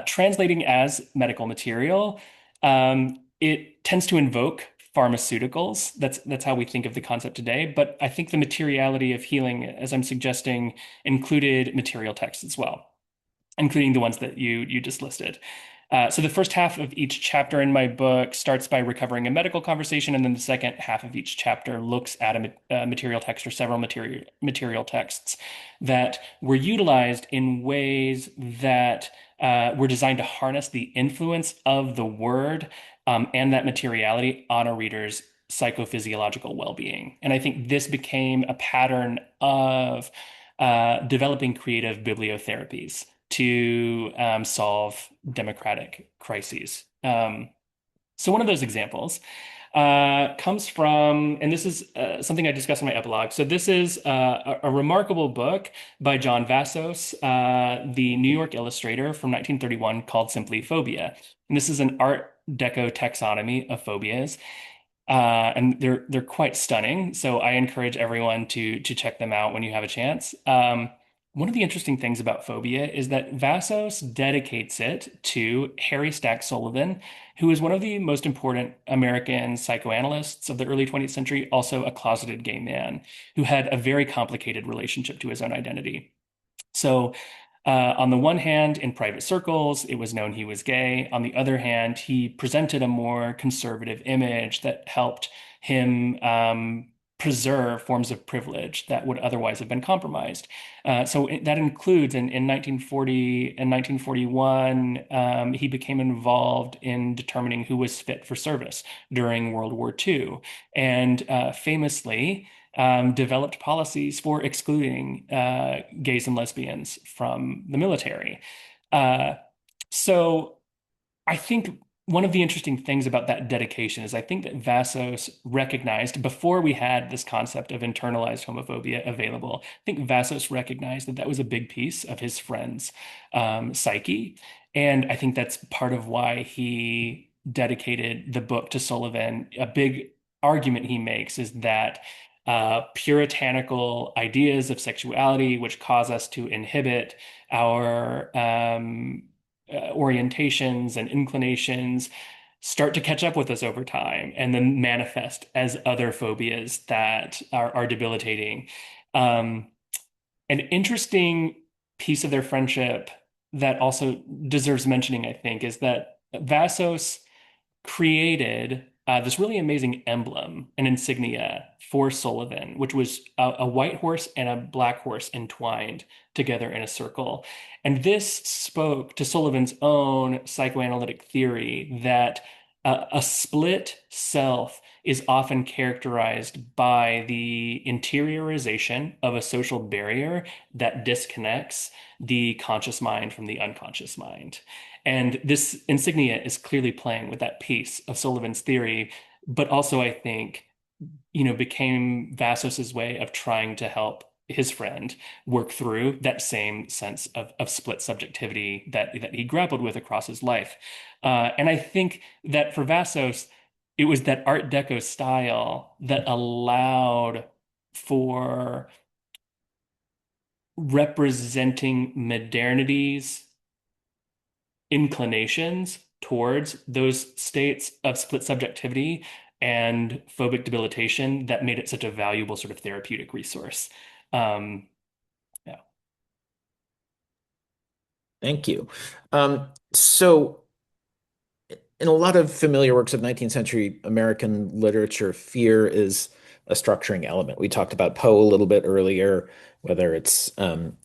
Translating as medical material, it tends to invoke pharmaceuticals. That's how we think of the concept today. But I think the materiality of healing, as I'm suggesting, included material texts as well, including the ones that you just listed. So the first half of each chapter in my book starts by recovering a medical conversation, and then the second half of each chapter looks at a material text or several material texts that were utilized in ways that were designed to harness the influence of the word and that materiality on a reader's psychophysiological well-being. And I think this became a pattern of developing creative bibliotherapies to solve democratic crises. So one of those examples comes from, and this is something I discuss in my epilogue. So this is a remarkable book by John Vassos, the New York illustrator from 1931 called simply Phobia. And this is an Art Deco taxonomy of phobias. And they're quite stunning. So I encourage everyone to check them out when you have a chance. One of the interesting things about Phobia is that Vassos dedicates it to Harry Stack Sullivan, who is one of the most important American psychoanalysts of the early 20th century, also a closeted gay man who had a very complicated relationship to his own identity. So, on the one hand, in private circles, it was known he was gay. On the other hand, he presented a more conservative image that helped him preserve forms of privilege that would otherwise have been compromised. So that includes in 1940 and 1941, he became involved in determining who was fit for service during World War II, and famously developed policies for excluding gays and lesbians from the military. So I think one of the interesting things about that dedication is I think that Vassos recognized before we had this concept of internalized homophobia available, I think Vassos recognized that that was a big piece of his friend's psyche. And I think that's part of why he dedicated the book to Sullivan. A big argument he makes is that puritanical ideas of sexuality, which cause us to inhibit our orientations and inclinations, start to catch up with us over time and then manifest as other phobias that are debilitating. An interesting piece of their friendship that also deserves mentioning, I think, is that Vassos created this really amazing emblem, an insignia for Sullivan, which was a white horse and a black horse entwined together in a circle. And this spoke to Sullivan's own psychoanalytic theory that a split self is often characterized by the interiorization of a social barrier that disconnects the conscious mind from the unconscious mind. And this insignia is clearly playing with that piece of Sullivan's theory, but also I think, became Vassos's way of trying to help his friend work through that same sense of split subjectivity that he grappled with across his life. And I think that for Vassos, it was that Art Deco style that allowed for representing modernities inclinations towards those states of split subjectivity and phobic debilitation that made it such a valuable sort of therapeutic resource. Yeah.
Thank you. So in a lot of familiar works of 19th century American literature, fear is a structuring element. We talked about Poe a little bit earlier, whether it's Man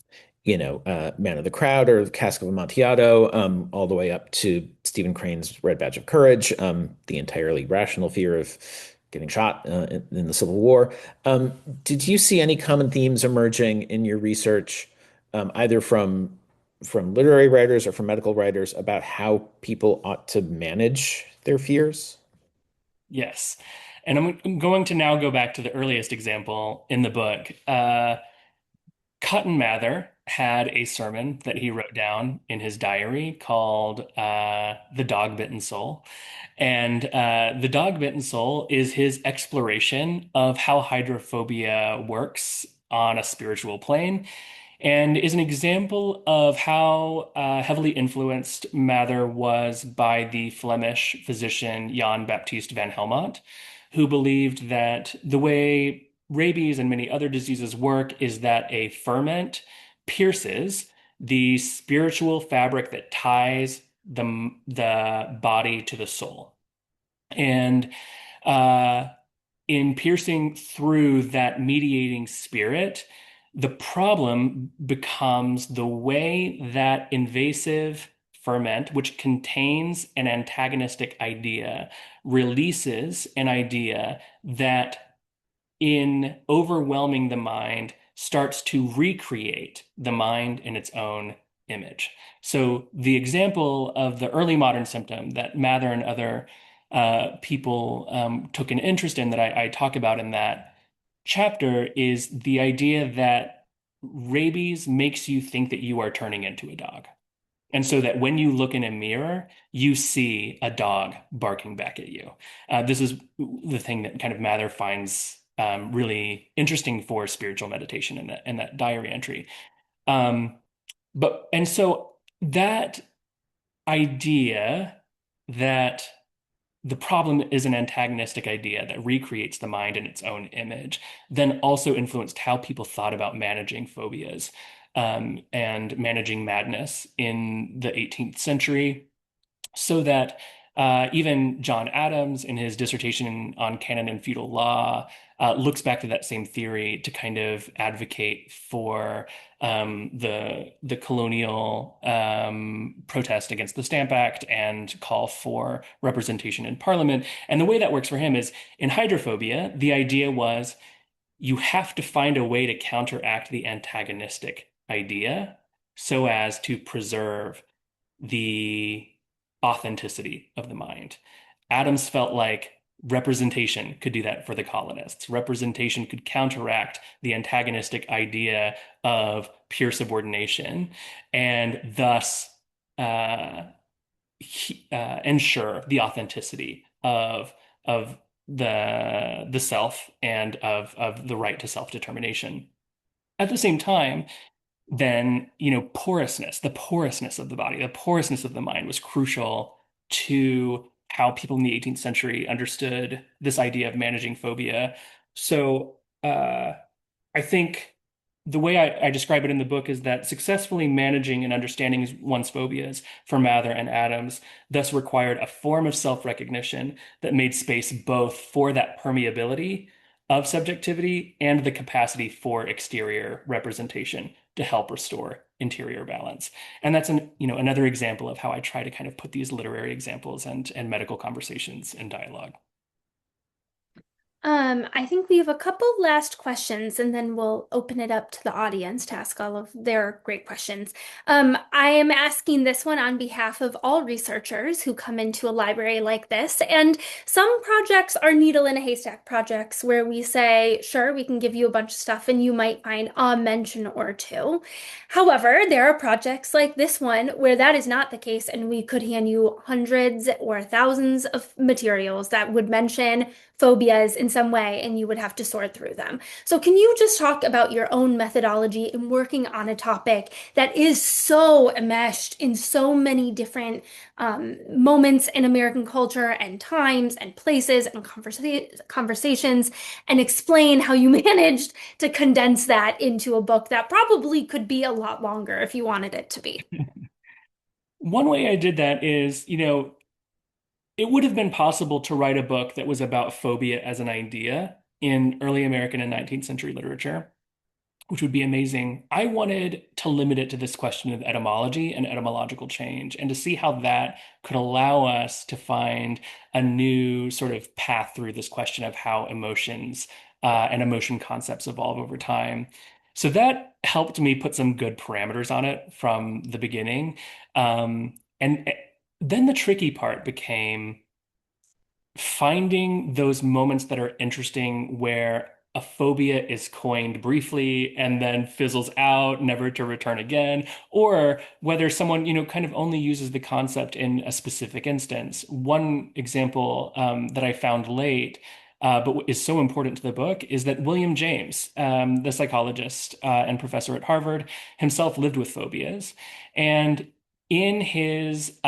of the Crowd or Cask of Amontillado, all the way up to Stephen Crane's Red Badge of Courage, the entirely rational fear of getting shot in the Civil War. Did you see any common themes emerging in your research, either from literary writers or from medical writers, about how people ought to manage their fears?
Yes. And I'm going to now go back to the earliest example in the book. Cotton Mather had a sermon that he wrote down in his diary called The Dog Bitten Soul. And The Dog Bitten Soul is his exploration of how hydrophobia works on a spiritual plane and is an example of how heavily influenced Mather was by the Flemish physician Jan Baptist van Helmont, who believed that the way rabies and many other diseases work is that a ferment pierces the spiritual fabric that ties the body to the soul. And uh, in piercing through that mediating spirit, the problem becomes the way that invasive ferment, which contains an antagonistic idea, releases an idea that, in overwhelming the mind, starts to recreate the mind in its own image. So the example of the early modern symptom that Mather and other people took an interest in that I talk about in that chapter is the idea that rabies makes you think that you are turning into a dog. And so that when you look in a mirror, you see a dog barking back at you. This is the thing that kind of Mather finds really interesting for spiritual meditation in that diary entry. And so that idea that the problem is an antagonistic idea that recreates the mind in its own image, then also influenced how people thought about managing phobias and managing madness in the 18th century, so that even John Adams, in his dissertation on canon and feudal law, looks back to that same theory to kind of advocate for the colonial protest against the Stamp Act and call for representation in Parliament. And the way that works for him is in hydrophobia, the idea was you have to find a way to counteract the antagonistic idea so as to preserve the authenticity of the mind. Adams felt like representation could do that for the colonists. Representation could counteract the antagonistic idea of pure subordination and thus ensure the authenticity of the self and of the right to self-determination. At the same time, then, porousness, the porousness of the body, the porousness of the mind was crucial to how people in the 18th century understood this idea of managing phobia. So I think the way I describe it in the book is that successfully managing and understanding one's phobias for Mather and Adams thus required a form of self-recognition that made space both for that permeability of subjectivity and the capacity for exterior representation to help restore interior balance. And that's another example of how I try to kind of put these literary examples and medical conversations in dialogue.
I think we have a couple last questions and then we'll open it up to the audience to ask all of their great questions. I am asking this one on behalf of all researchers who come into a library like this. And some projects are needle in a haystack projects where we say, sure, we can give you a bunch of stuff and you might find a mention or two. However, there are projects like this one where that is not the case and we could hand you hundreds or thousands of materials that would mention phobias in some way, and you would have to sort through them. So can you just talk about your own methodology in working on a topic that is so enmeshed in so many different moments in American culture and times and places and conversations, and explain how you managed to condense that into a book that probably could be a lot longer if you wanted it to be?
One way I did that is, it would have been possible to write a book that was about phobia as an idea in early American and 19th century literature, which would be amazing. I wanted to limit it to this question of etymology and etymological change, and to see how that could allow us to find a new sort of path through this question of how emotions and emotion concepts evolve over time. So that helped me put some good parameters on it from the beginning. And then the tricky part became finding those moments that are interesting where a phobia is coined briefly and then fizzles out, never to return again, or whether someone, kind of only uses the concept in a specific instance. One example that I found late, but is so important to the book, is that William James, the psychologist and professor at Harvard, himself lived with phobias. And in his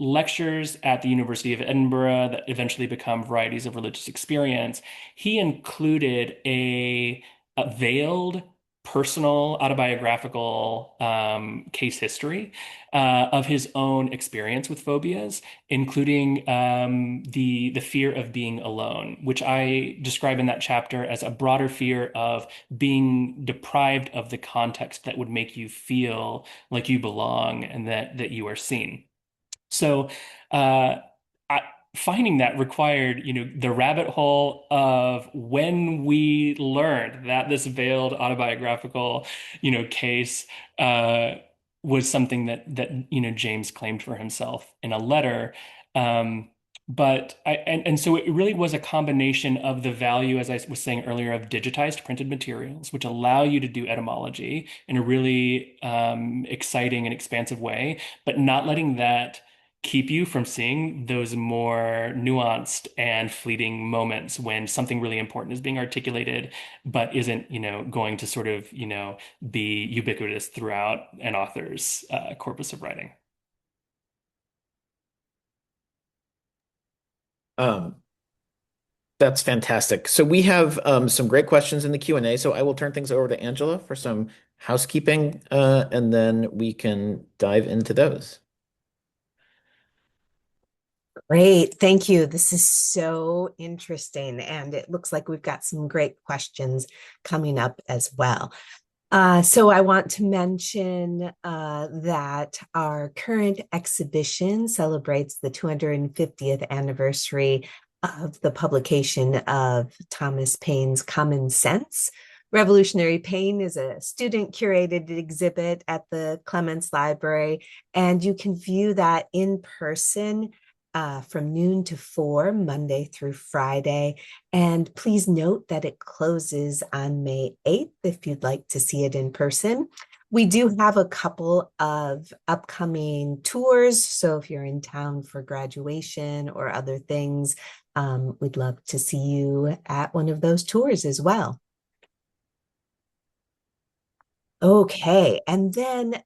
lectures at the University of Edinburgh that eventually become varieties of religious experience, he included a veiled personal autobiographical case history of his own experience with phobias, including the fear of being alone, which I describe in that chapter as a broader fear of being deprived of the context that would make you feel like you belong and that you are seen. So, I, finding that required, the rabbit hole of when we learned that this veiled autobiographical, case was something that James claimed for himself in a letter. Um, but so it really was a combination of the value, as I was saying earlier, of digitized printed materials, which allow you to do etymology in a really exciting and expansive way, but not letting that keep you from seeing those more nuanced and fleeting moments when something really important is being articulated, but isn't, going to sort of, be ubiquitous throughout an author's corpus of writing.
That's fantastic. So we have some great questions in the Q&A. So I will turn things over to Angela for some housekeeping, and then we can dive into those.
Great. Thank you. This is so interesting. And it looks like we've got some great questions coming up as well. So I want to mention that our current exhibition celebrates the 250th anniversary of the publication of Thomas Paine's Common Sense. Revolutionary Pain is a student-curated exhibit at the Clements Library, and you can view that in person from noon to 4, Monday through Friday. And please note that it closes on May 8th if you'd like to see it in person. We do have a couple of upcoming tours. So if you're in town for graduation or other things, we'd love to see you at one of those tours as well. Okay, and then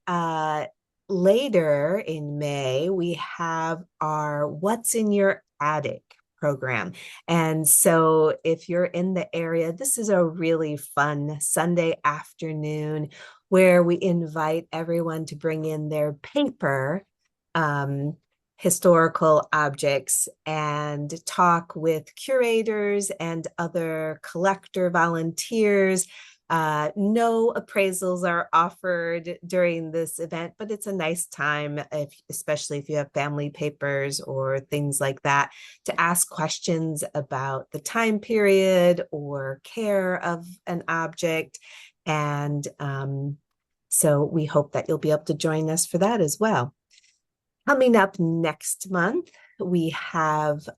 later in May, we have our What's in Your Attic program. And so if you're in the area, this is a really fun Sunday afternoon where we invite everyone to bring in their paper historical objects and talk with curators and other collector volunteers. No appraisals are offered during this event, but it's a nice time, especially if you have family papers or things like that, to ask questions about the time period or care of an object. And so we hope that you'll be able to join us for that as well. Coming up next month, we have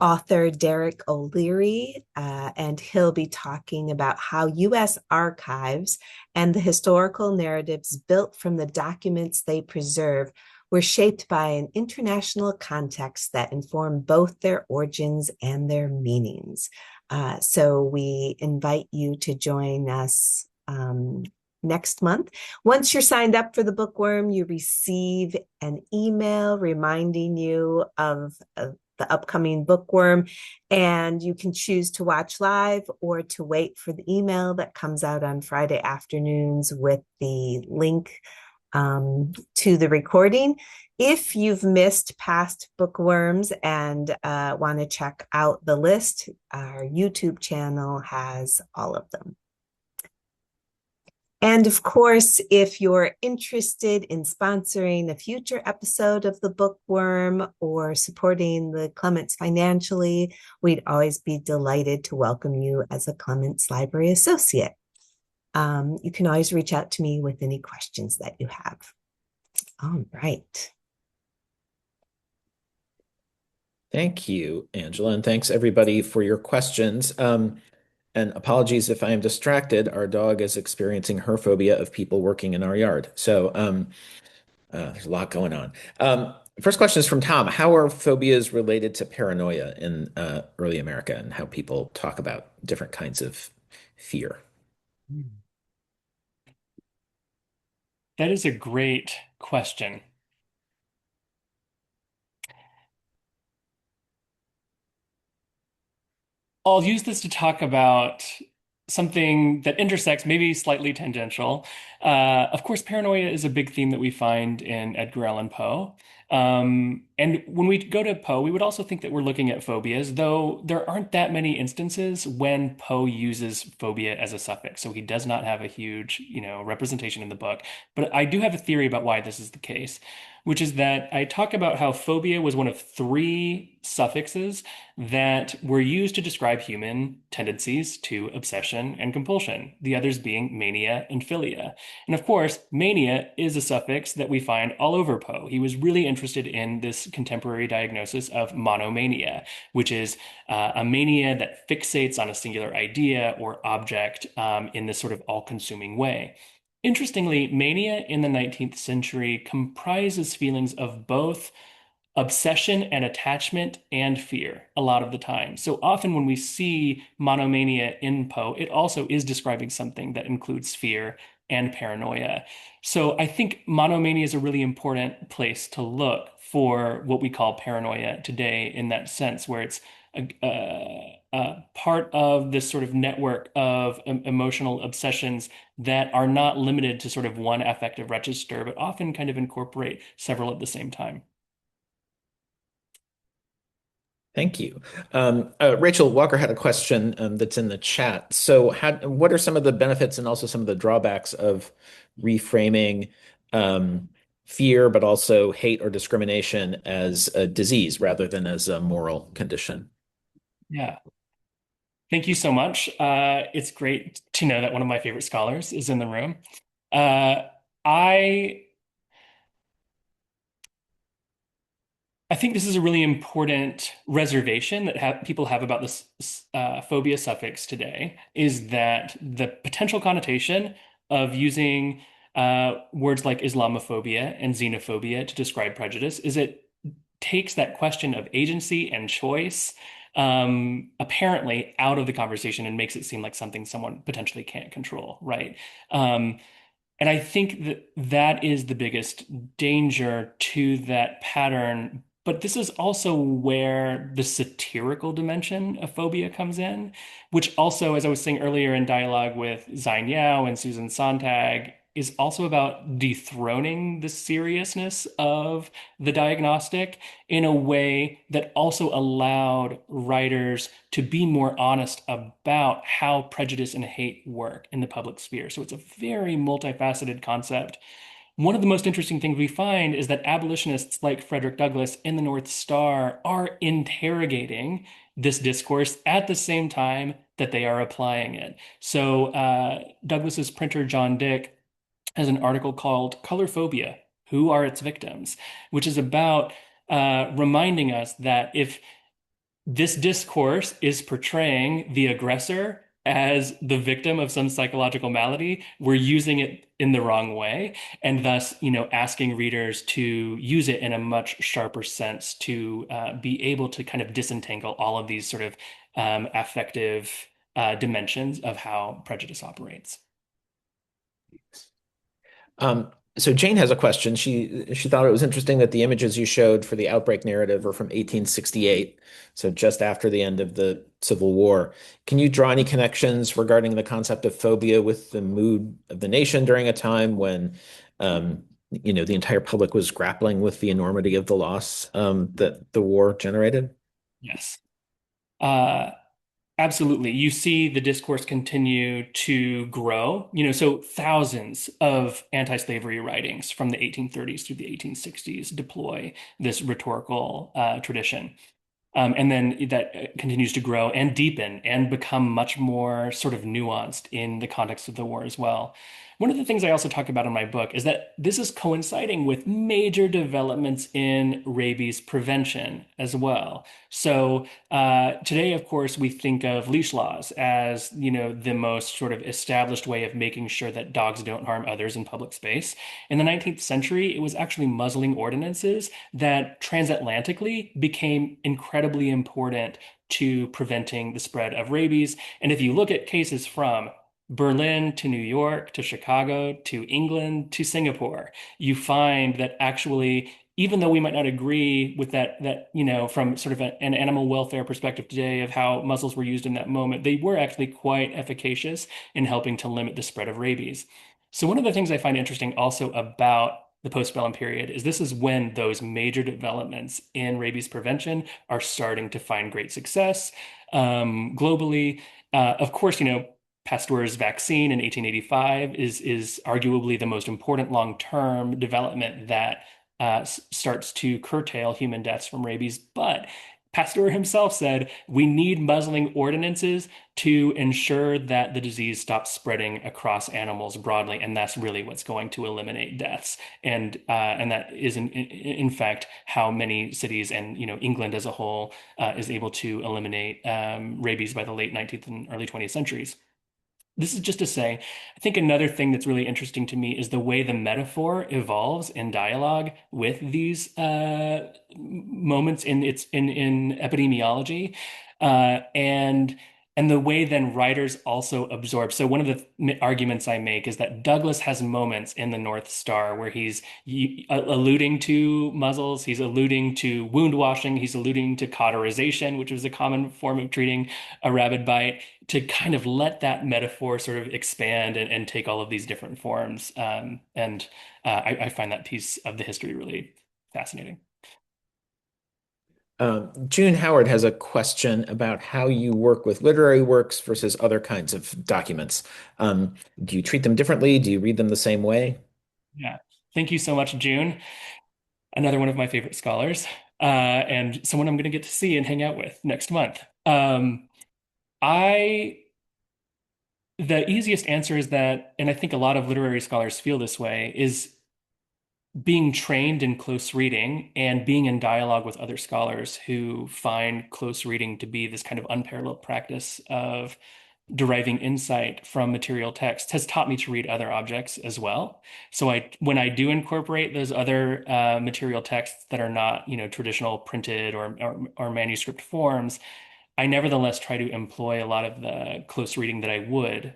author Derek O'Leary, and he'll be talking about how U.S. archives and the historical narratives built from the documents they preserve were shaped by an international context that informed both their origins and their meanings. So we invite you to join us next month. Once you're signed up for the Bookworm, you receive an email reminding you of the upcoming Bookworm, and you can choose to watch live or to wait for the email that comes out on Friday afternoons with the link to the recording. If you've missed past bookworms and want to check out the list, our YouTube channel has all of them. And of course, if you're interested in sponsoring a future episode of the Bookworm or supporting the Clements financially, we'd always be delighted to welcome you as a Clements Library Associate. You can always reach out to me with any questions that you have. All right.
Thank you, Angela, and thanks everybody for your questions. And apologies if I am distracted. Our dog is experiencing her phobia of people working in our yard. So there's a lot going on. First question is from Tom. How are phobias related to paranoia in early America and how people talk about different kinds of fear?
That is a great question. I'll use this to talk about something that intersects, maybe slightly tangential. Of course, paranoia is a big theme that we find in Edgar Allan Poe. And when we go to Poe, we would also think that we're looking at phobias, though there aren't that many instances when Poe uses phobia as a suffix. So he does not have a huge, representation in the book. But I do have a theory about why this is the case, which is that I talk about how phobia was one of three suffixes that were used to describe human tendencies to obsession and compulsion, the others being mania and philia. And of course, mania is a suffix that we find all over Poe. He was really interested in this contemporary diagnosis of monomania, which is a mania that fixates on a singular idea or object in this sort of all-consuming way. Interestingly, mania in the 19th century comprises feelings of both obsession and attachment and fear a lot of the time. So often when we see monomania in Poe, it also is describing something that includes fear and paranoia. So I think monomania is a really important place to look for what we call paranoia today in that sense, where it's a part of this sort of network of emotional obsessions that are not limited to sort of one affective register, but often kind of incorporate several at the same time.
Thank you. Rachel Walker had a question that's in the chat. So what are some of the benefits and also some of the drawbacks of reframing fear, but also hate or discrimination as a disease rather than as a moral condition?
Yeah. Thank you so much. It's great to know that one of my favorite scholars is in the room. I think this is a really important reservation that people have about this phobia suffix today, is that the potential connotation of using words like Islamophobia and xenophobia to describe prejudice is it takes that question of agency and choice apparently out of the conversation and makes it seem like something someone potentially can't control, right? And I think that that is the biggest danger to that pattern. But this is also where the satirical dimension of phobia comes in, which also, as I was saying earlier in dialogue with Zine Yao and Susan Sontag, is also about dethroning the seriousness of the diagnostic in a way that also allowed writers to be more honest about how prejudice and hate work in the public sphere. So it's a very multifaceted concept. One of the most interesting things we find is that abolitionists like Frederick Douglass in the North Star are interrogating this discourse at the same time that they are applying it. So Douglass's printer, John Dick, has an article called Color Phobia: Who Are Its Victims?, which is about reminding us that if this discourse is portraying the aggressor as the victim of some psychological malady, we're using it in the wrong way, and thus, asking readers to use it in a much sharper sense to be able to kind of disentangle all of these sort of affective dimensions of how prejudice operates.
So Jane has a question. She thought it was interesting that the images you showed for the outbreak narrative are from 1868, so just after the end of the Civil War. Can you draw any connections regarding the concept of phobia with the mood of the nation during a time when, the entire public was grappling with the enormity of the loss that the war generated?
Yes. Uh, Absolutely. You see the discourse continue to grow. So thousands of anti-slavery writings from the 1830s through the 1860s deploy this rhetorical tradition. And then that continues to grow and deepen and become much more sort of nuanced in the context of the war as well. One of the things I also talk about in my book is that this is coinciding with major developments in rabies prevention as well. So today, of course, we think of leash laws as, the most sort of established way of making sure that dogs don't harm others in public space. In the 19th century, it was actually muzzling ordinances that transatlantically became incredibly important to preventing the spread of rabies. And if you look at cases from Berlin to New York to Chicago to England to Singapore, you find that actually, even though we might not agree with that from sort of an animal welfare perspective today of how muzzles were used in that moment, they were actually quite efficacious in helping to limit the spread of rabies. So one of the things I find interesting also about the postbellum period is this is when those major developments in rabies prevention are starting to find great success globally. Of course, Pasteur's vaccine in 1885 is arguably the most important long-term development that starts to curtail human deaths from rabies. But Pasteur himself said we need muzzling ordinances to ensure that the disease stops spreading across animals broadly, and that's really what's going to eliminate deaths. And that is in fact how many cities and England as a whole is able to eliminate rabies by the late 19th and early 20th centuries. This is just to say, I think another thing that's really interesting to me is the way the metaphor evolves in dialogue with these moments in epidemiology, and the way then writers also absorb. So one of the arguments I make is that Douglas has moments in the North Star where he's alluding to muzzles, he's alluding to wound washing, he's alluding to cauterization, which was a common form of treating a rabid bite, to kind of let that metaphor sort of expand and take all of these different forms. I find that piece of the history really fascinating.
June Howard has a question about how you work with literary works versus other kinds of documents. Do you treat them differently? Do you read them the same way?
Yeah. Thank you so much, June. Another one of my favorite scholars, and someone I'm going to get to see and hang out with next month. I the easiest answer is that, and I think a lot of literary scholars feel this way, is being trained in close reading and being in dialogue with other scholars who find close reading to be this kind of unparalleled practice of deriving insight from material text has taught me to read other objects as well. So when I do incorporate those other material texts that are not, traditional printed or manuscript forms, I nevertheless try to employ a lot of the close reading that I would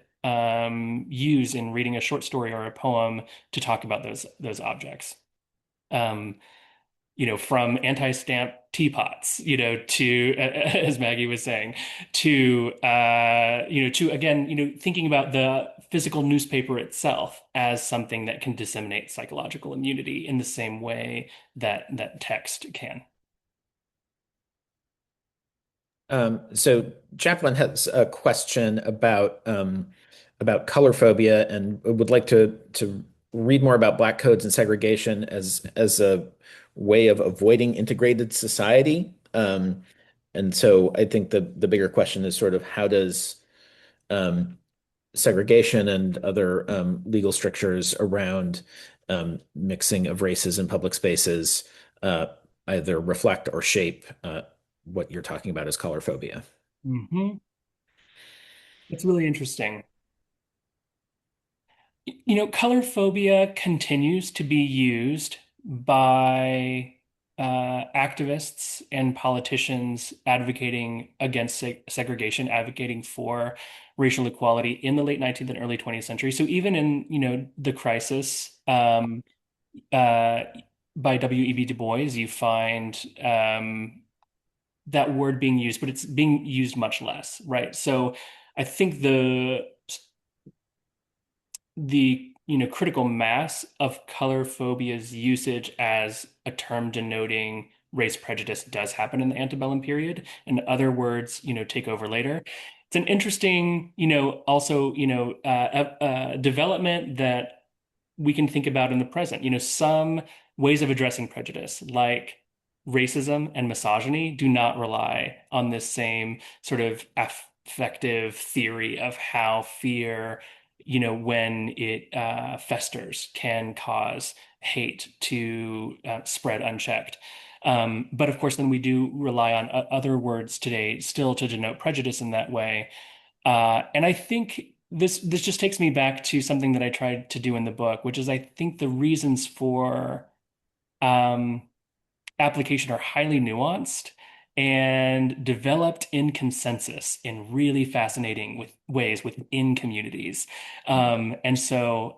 use in reading a short story or a poem to talk about those objects. Um, from anti-stamp teapots, to as Maggie was saying, to again, thinking about the physical newspaper itself as something that can disseminate psychological immunity in the same way that text can.
So Chaplin has a question about color phobia and would like to read more about black codes and segregation as a way of avoiding integrated society. And so I think the bigger question is sort of how does segregation and other legal strictures around mixing of races in public spaces either reflect or shape what you're talking about as color phobia.
Mhm. It's really interesting. Color phobia continues to be used by activists and politicians advocating against segregation, advocating for racial equality in the late 19th and early 20th century. So even in, the crisis uh, by W.E.B. Du Bois, you find that word being used, but it's being used much less, right? So I think the critical mass of color phobia's usage as a term denoting race prejudice does happen in the antebellum period, and other words take over later. It's an interesting also development that we can think about in the present. Some ways of addressing prejudice, like racism and misogyny, do not rely on this same sort of affective theory of how fear, when it festers, can cause hate to spread unchecked. But of course, then we do rely on other words today still to denote prejudice in that way. And I think this just takes me back to something that I tried to do in the book, which is I think the reasons for um, application are highly nuanced and developed in consensus in really fascinating ways within communities. And so,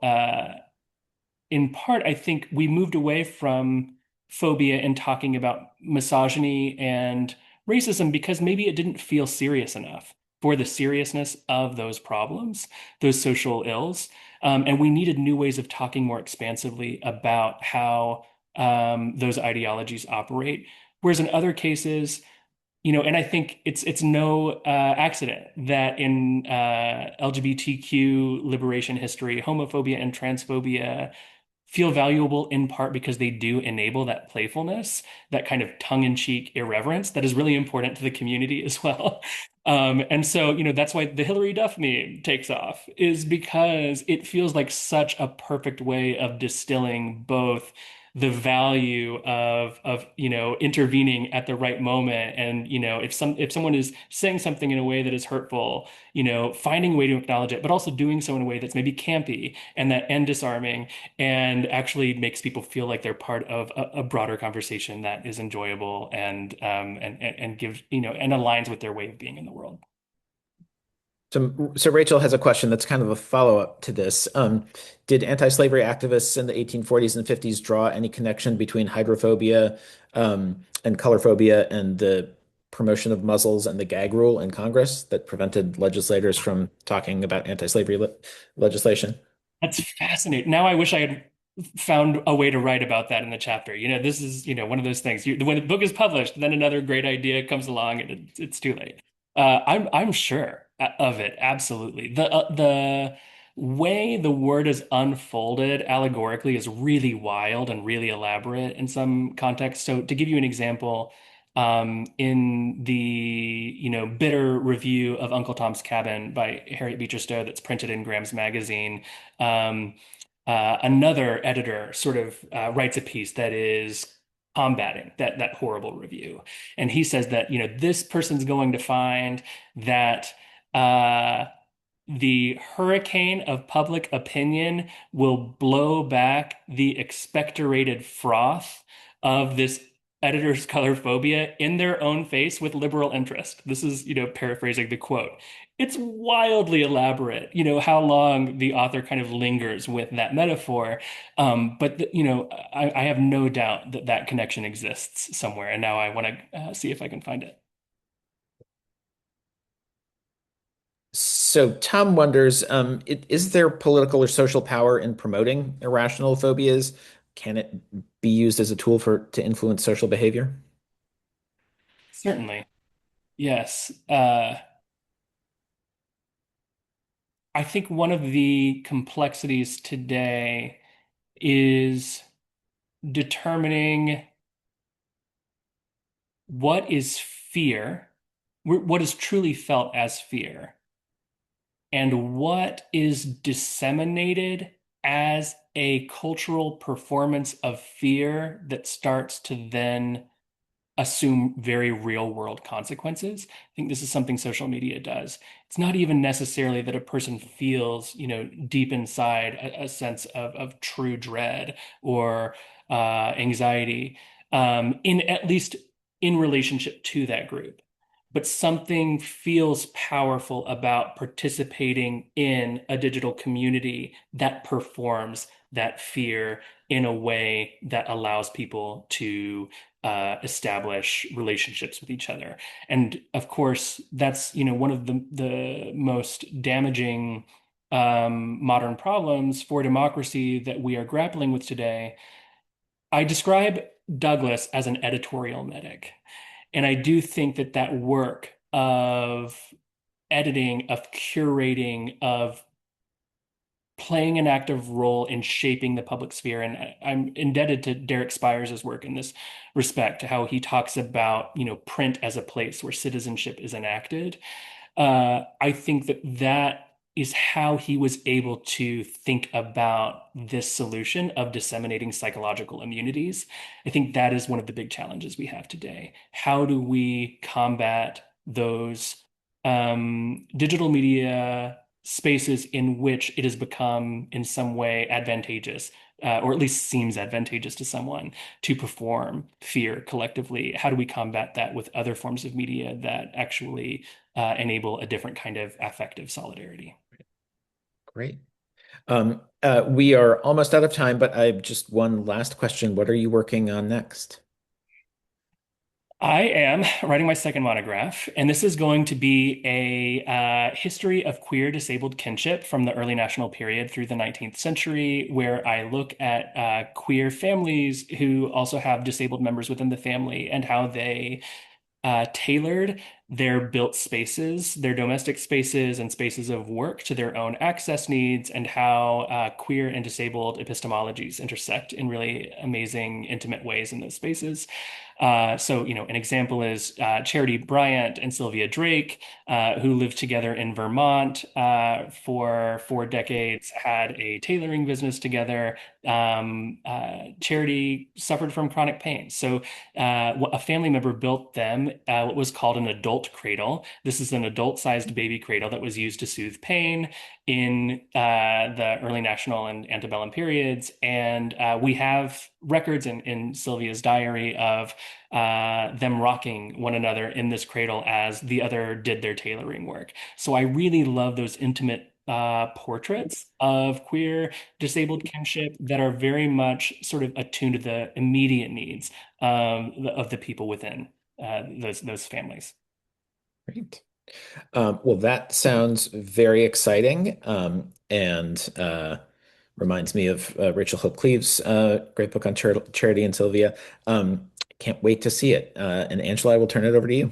in part, I think we moved away from phobia and talking about misogyny and racism because maybe it didn't feel serious enough for the seriousness of those problems, those social ills. And we needed new ways of talking more expansively about how those ideologies operate. Whereas in other cases, and I think it's no accident that in LGBTQ liberation history, homophobia and transphobia feel valuable in part because they do enable that playfulness, that kind of tongue-in-cheek irreverence that is really important to the community as well. And so, that's why the Hillary Duff meme takes off, is because it feels like such a perfect way of distilling both the value of intervening at the right moment, and if someone is saying something in a way that is hurtful, finding a way to acknowledge it, but also doing so in a way that's maybe campy and disarming, and actually makes people feel like they're part of a broader conversation that is enjoyable and gives and aligns with their way of being in the world.
So Rachel has a question that's kind of a follow-up to this. Did anti-slavery activists in the 1840s and 50s draw any connection between hydrophobia and color phobia and the promotion of muzzles and the gag rule in Congress that prevented legislators from talking about anti-slavery legislation?
That's fascinating. Now I wish I had found a way to write about that in the chapter. This is, one of those things. When the book is published, then another great idea comes along and it's too late. I'm sure of it. Absolutely. The way the word is unfolded allegorically is really wild and really elaborate in some contexts. So to give you an example, in the bitter review of Uncle Tom's Cabin by Harriet Beecher Stowe that's printed in Graham's magazine, um, another editor sort of writes a piece that is combating that horrible review, and he says that this person's going to find that uh, the hurricane of public opinion will blow back the expectorated froth of this editor's color phobia in their own face with liberal interest. This is, paraphrasing the quote. It's wildly elaborate, how long the author kind of lingers with that metaphor. But I have no doubt that that connection exists somewhere. And now I want to see if I can find it.
So Tom wonders, is there political or social power in promoting irrational phobias? Can it be used as a tool to influence social behavior?
Certainly. Yes. I think one of the complexities today is determining what is fear, what is truly felt as fear, and what is disseminated as a cultural performance of fear that starts to then assume very real world consequences. I think this is something social media does. It's not even necessarily that a person feels, deep inside a sense of true dread or anxiety, in at least in relationship to that group. But something feels powerful about participating in a digital community that performs that fear in a way that allows people to establish relationships with each other. And of course, that's one of the most damaging modern problems for democracy that we are grappling with today. I describe Douglas as an editorial medic. And I do think that that work of editing, of curating, of playing an active role in shaping the public sphere. And I'm indebted to Derek Spires' work in this respect, how he talks about, print as a place where citizenship is enacted. I think that that is how he was able to think about this solution of disseminating psychological immunities. I think that is one of the big challenges we have today. How do we combat those digital media spaces in which it has become in some way advantageous, or at least seems advantageous to someone to perform fear collectively? How do we combat that with other forms of media that actually enable a different kind of affective solidarity?
Great. We are almost out of time, but I have just one last question. What are you working on next?
I am writing my second monograph, and this is going to be a history of queer disabled kinship from the early national period through the 19th century, where I look at queer families who also have disabled members within the family and how they tailored their built spaces, their domestic spaces and spaces of work to their own access needs, and how queer and disabled epistemologies intersect in really amazing, intimate ways in those spaces. So, an example is Charity Bryant and Sylvia Drake, who lived together in Vermont for 4 decades, had a tailoring business together. Charity suffered from chronic pain. So a family member built them what was called an adult cradle. This is an adult-sized baby cradle that was used to soothe pain in the early national and antebellum periods. And we have records in Sylvia's diary of them rocking one another in this cradle as the other did their tailoring work. So I really love those intimate portraits of queer disabled kinship that are very much sort of attuned to the immediate needs of the people within those families.
Great. Well, that sounds very exciting, and reminds me of Rachel Hope Cleave's great book on Charity and Sylvia. Can't wait to see it. And Angela, I will turn it over to you.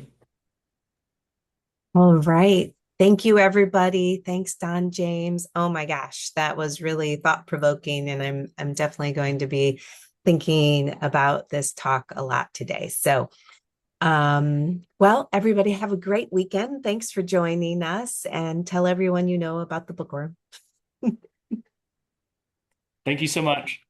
All right. Thank you, everybody. Thanks, Don James. Oh my gosh, that was really thought-provoking, and I'm definitely going to be thinking about this talk a lot today. So, well, everybody have a great weekend. Thanks for joining us, and tell everyone you know about the Bookworm.
Thank you so much.